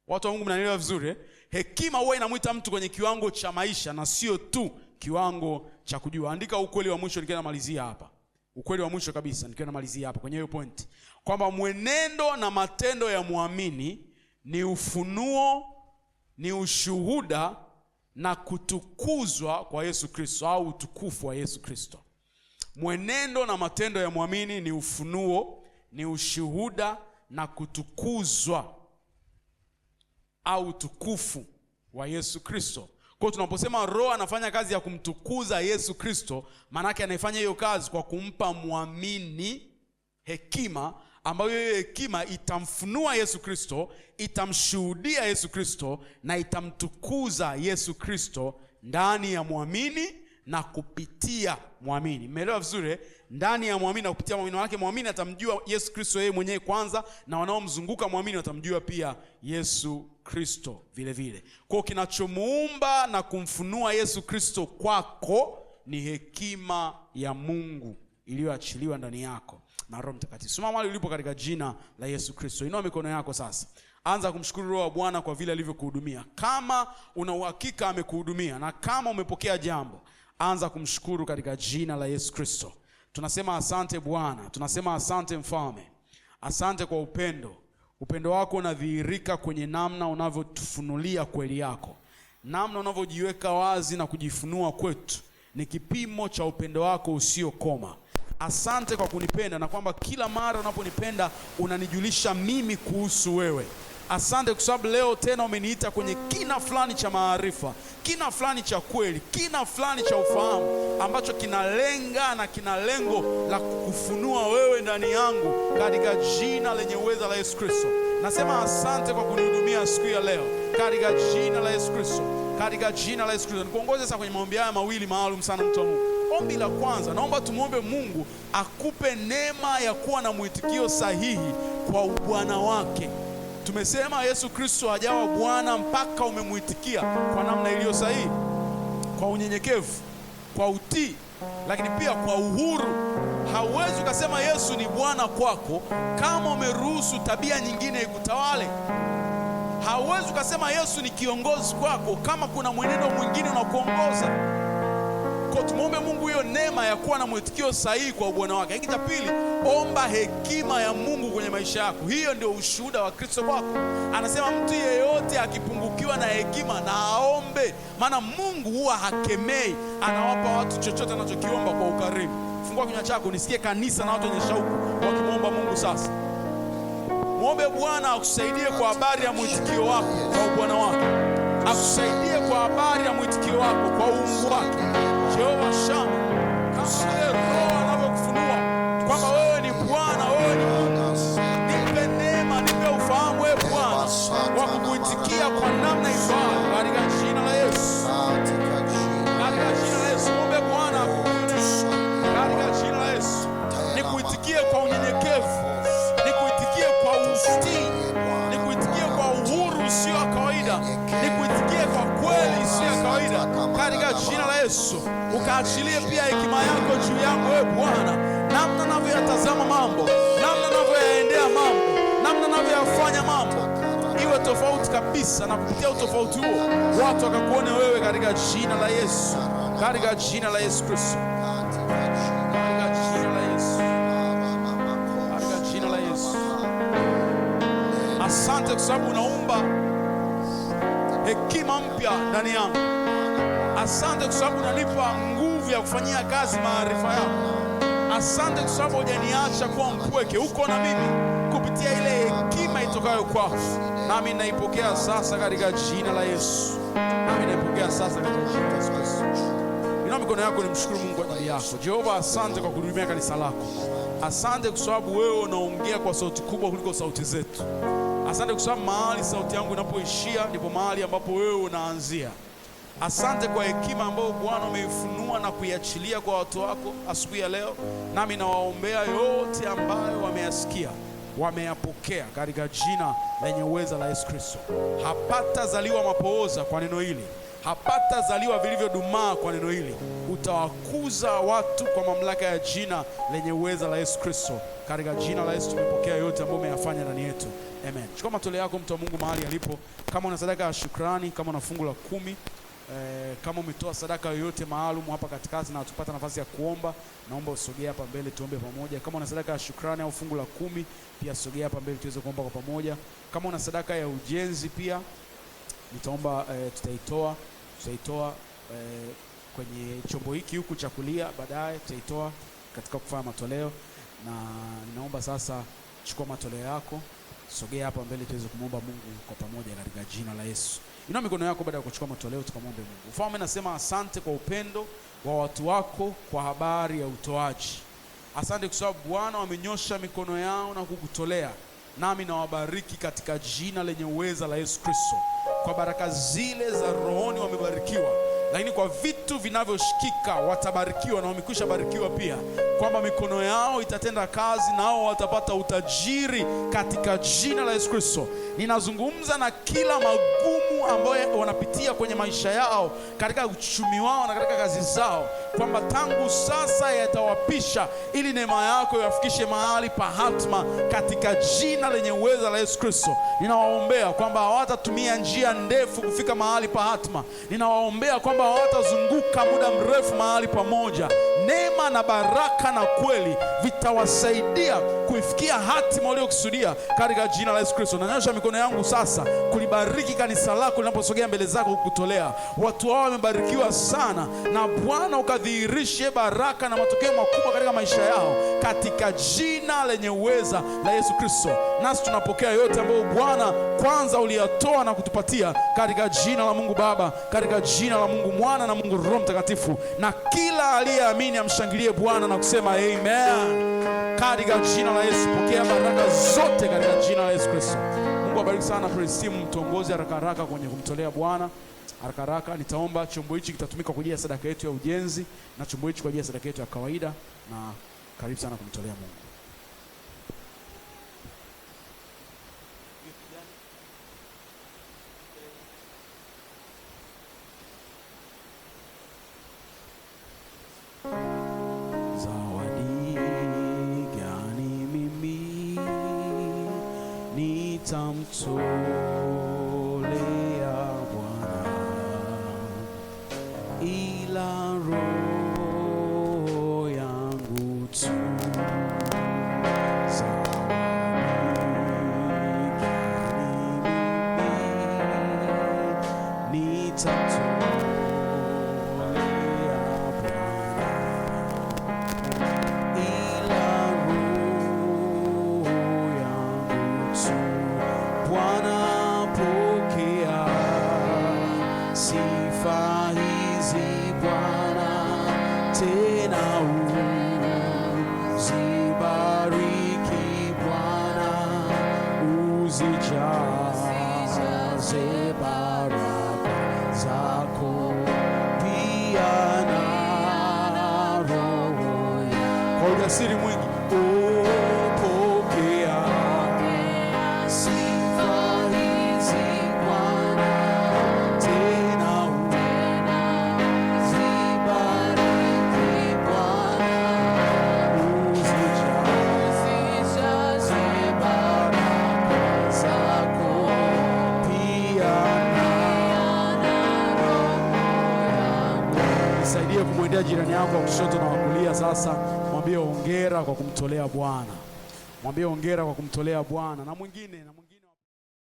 Watu wa Mungu mnanielewa vizuri? Hekima huwa inamuita mtu kwenye kiwango cha maisha na sio tu kiwango cha kujua. Andika ukweli wa mwisho nikiwa namalizia hapa. Ukweli wa mwisho kabisa nikiwa namalizia hapa kwenye hiyo point. Kwamba mwenendo na matendo ya muamini ni ufunuo, ni ushuhuda na kutukuzwa kwa Yesu Kristo, au utukufu wa Yesu Kristo. Mwenendo na matendo ya muamini ni ufunuo, ni ushuhuda na kutukuzwa au utukufu wa Yesu Kristo. Kwa tunaposema Roho anafanya kazi ya kumtukuza Yesu Kristo, maana yake anaifanya hiyo kazi kwa kumpa muamini hekima, ambayo hiyo hekima itamfunua Yesu Kristo, itamshuhudia Yesu Kristo na itamtukuza Yesu Kristo ndani ya muamini na kupitia muamini. Umeelewa vizuri? Ndani ya muamini na kupitia muamini. Wake muamini atamjua Yesu Kristo yeye mwenyewe kwanza, na wanaomzunguka muamini watamjua pia Yesu Kristo vile vile. Kwa kinachomuumba na kumfunua Yesu Kristo kwako ni hekima ya Mungu iliyoachiliwa ndani yako na Roho Mtakatifu. Simama mahali ulipo katika jina la Yesu Kristo. Inua mikono yako sasa. Anza kumshukuru Roho wa Bwana kwa vile alivyokuhudumia. Kama una uhakika amekuhudumia na kama umepokea jambo, anza kumshukuru katika jina la Yesu Kristo. Tunasema asante Bwana, tunasema asante Mfalme. Asante kwa upendo. Upendo wako unadhihirika kwenye namna unavyotufunulia kweli yako. Namna unavyojiweka wazi na kujifunua kwetu ni kipimo cha upendo wako usiokoma. Asante kwa kunipenda, na kwamba kila mara unaponipenda unanijulisha mimi kuhusu wewe. Asante kwa sababu leo tena umeniita kwenye kina fulani cha maarifa, kina fulani cha kweli, kina fulani cha ufahamu ambacho kinalenga na kina lengo la kukufunua wewe ndani yangu katika jina lenye uweza la Yesu Kristo. Nasema asante kwa kunihudumia siku ya leo katika jina la Yesu Kristo. Katika jina la Yesu Kristo. Nikuongoze sasa kwenye maombi haya mawili maalum sana mtu wa Mungu. Ombi la kwanza, naomba tumuombe Mungu akupe neema ya kuwa na mwitikio sahihi kwa ubwana wake. Tumesema Yesu Kristo hajawa Bwana mpaka umemuitikia kwa namna iliyo sahihi, kwa unyenyekevu, kwa utii, lakini pia kwa uhuru. Hauwezi ukasema Yesu ni Bwana kwako kama umeruhusu tabia nyingine ikutawale. Hauwezi ukasema Yesu ni kiongozi kwako kama kuna mwenendo mwingine unakuongoza. Kwa tumuombe Mungu hiyo neema ya kuwa na mwitikio sahihi kwa ubwana wake. Hiki cha pili, omba hekima ya Mungu kwenye maisha yako. Hiyo ndio ushuhuda wa Kristo kwako. Anasema mtu yeyote akipungukiwa na hekima na aombe, maana Mungu huwa hakemei, anawapa watu chochote anachokiomba kwa ukarimu. Fungua kinywa chako nisikie kanisa na watu wenye shauku wakimuomba Mungu sasa. Muombe Bwana akusaidie kwa habari ya mwitikio wako kwa ubwana wake. Akusaidie kwa habari ya mwitikio wako kwa uungu wake. Jehova Shama, kama Roho anavyokufunua kwamba wewe ni Bwana, wewe ni Mungu, nipe neema, nipe ufahamu wewe Bwana wa kukuitikia kwa namna ifaayo katika jina la Yesu. kaachilie pia hekima yako juu yangu wewe Bwana, namna ninavyoyatazama mambo, namna ninavyoyaendea mambo, namna ninavyoyafanya mambo iwe tofauti kabisa, na kupitia utofauti huo watu wakakuone wewe, katika jina la Yesu, katika jina la Yesu Kristo, katika jina la Yesu, katika jina la Yesu. Asante kwa sababu unaumba hekima mpya ndani yangu. Asante kwa sababu unanipa nguvu ya kufanyia kazi maarifa yako. Asante kwa sababu hujaniacha kuwa mpweke, uko na mimi kupitia ile hekima itokayo kwako. Nami naipokea sasa katika jina la Yesu. Nami naipokea sasa katika jina la Yesu. Inua mikono yako nimshukuru Mungu kwa ajili yako. Jehova, asante kwa kuhudumia kanisa lako. Asante kwa sababu wewe unaongea kwa sauti kubwa kuliko sauti zetu. Asante kwa sababu mahali sauti yangu inapoishia ndipo mahali ambapo wewe unaanzia. Asante kwa hekima ambayo Bwana umeifunua na kuiachilia kwa watu wako asubuhi ya leo. Nami nawaombea yote ambayo wameyasikia, wameyapokea katika jina lenye uweza la Yesu Kristo. Hapata zaliwa mapooza kwa neno hili, hapata zaliwa vilivyodumaa kwa neno hili. Utawakuza watu kwa mamlaka ya jina lenye uweza la Yesu Kristo. Katika jina la Yesu tumepokea yote ambayo umeyafanya ndani yetu. Amen. Chukua matoleo yako mtu wa Mungu mahali alipo. Kama una sadaka ya shukrani, kama una fungu la 10, kama umetoa sadaka yoyote maalum hapa katikati na tupata nafasi ya kuomba, naomba usogee hapa mbele tuombe pamoja. Kama una sadaka ya shukrani au fungu la 10, pia sogea hapa mbele tuweze kuomba kwa pamoja. Kama una sadaka ya ujenzi pia nitaomba tutaitoa kwenye chombo hiki huku cha kulia, baadaye tutaitoa katika kufanya matoleo. Na ninaomba sasa chukua matoleo yako, sogea hapa mbele tuweze kumwomba Mungu kwa pamoja katika jina la Yesu. Inua mikono yako baada ya kuchukua matoleo tukamwombe Mungu. Mfalme, nasema asante kwa upendo wa watu wako kwa habari ya utoaji. Asante kwa sababu Bwana wamenyosha mikono yao na kukutolea. Nami nawabariki katika jina lenye uweza la Yesu Kristo. Kwa baraka zile za rohoni wamebarikiwa, lakini kwa vitu vinavyoshikika watabarikiwa na wamekwisha barikiwa pia, kwamba mikono yao itatenda kazi na hao watapata utajiri katika jina la Yesu Kristo. Ninazungumza na kila magumu ambayo wanapitia kwenye maisha yao, katika uchumi wao na katika kazi zao, kwamba tangu sasa yatawapisha ili neema yako yafikishe mahali pa hatma katika jina lenye uweza la Yesu Kristo. Ninawaombea kwamba hawatatumia njia ndefu kufika mahali pa hatma. Ninawaombea kwamba hawatazunguka muda mrefu mahali pamoja. Neema na baraka na kweli vitawasaidia kuifikia hatima waliokusudia katika jina la Yesu Kristo. Nanyosha mikono yangu sasa kulibariki kanisa lako linaposogea mbele zako kukutolea. Watu hao wamebarikiwa sana, na Bwana ukadhihirishe baraka na matokeo makubwa katika maisha yao katika jina lenye uweza la Yesu Kristo. Nasi tunapokea yote ambayo Bwana kwanza uliyatoa na kutupatia katika jina la Mungu Baba, katika jina la Mungu Mwana na Mungu Roho Mtakatifu. Na kila aliyeamini amshangilie Bwana na kusema amen. Katika jina la Yesu pokea baraka zote katika jina la Yesu Kristo. Mungu abariki sana praise team, mtongozi haraka kwenye kumtolea Bwana. Haraka nitaomba chombo hichi kitatumika kwa ajili ya sadaka yetu ya ujenzi na chombo hichi kwa ajili ya sadaka yetu ya kawaida, na karibu sana kumtolea Mungu. Nitamtolea Bwana ila roho yangu tu. Zijaze baraka zako pia na roho kwa ujasiri mwingi. Pokea sifa hizi Bwana, tena zibariki Nisaidie kumwendea jirani yako wa kushoto na wa kulia sasa. Mwambie hongera kwa kumtolea Bwana. Mwambie hongera kwa kumtolea Bwana. Na mwingine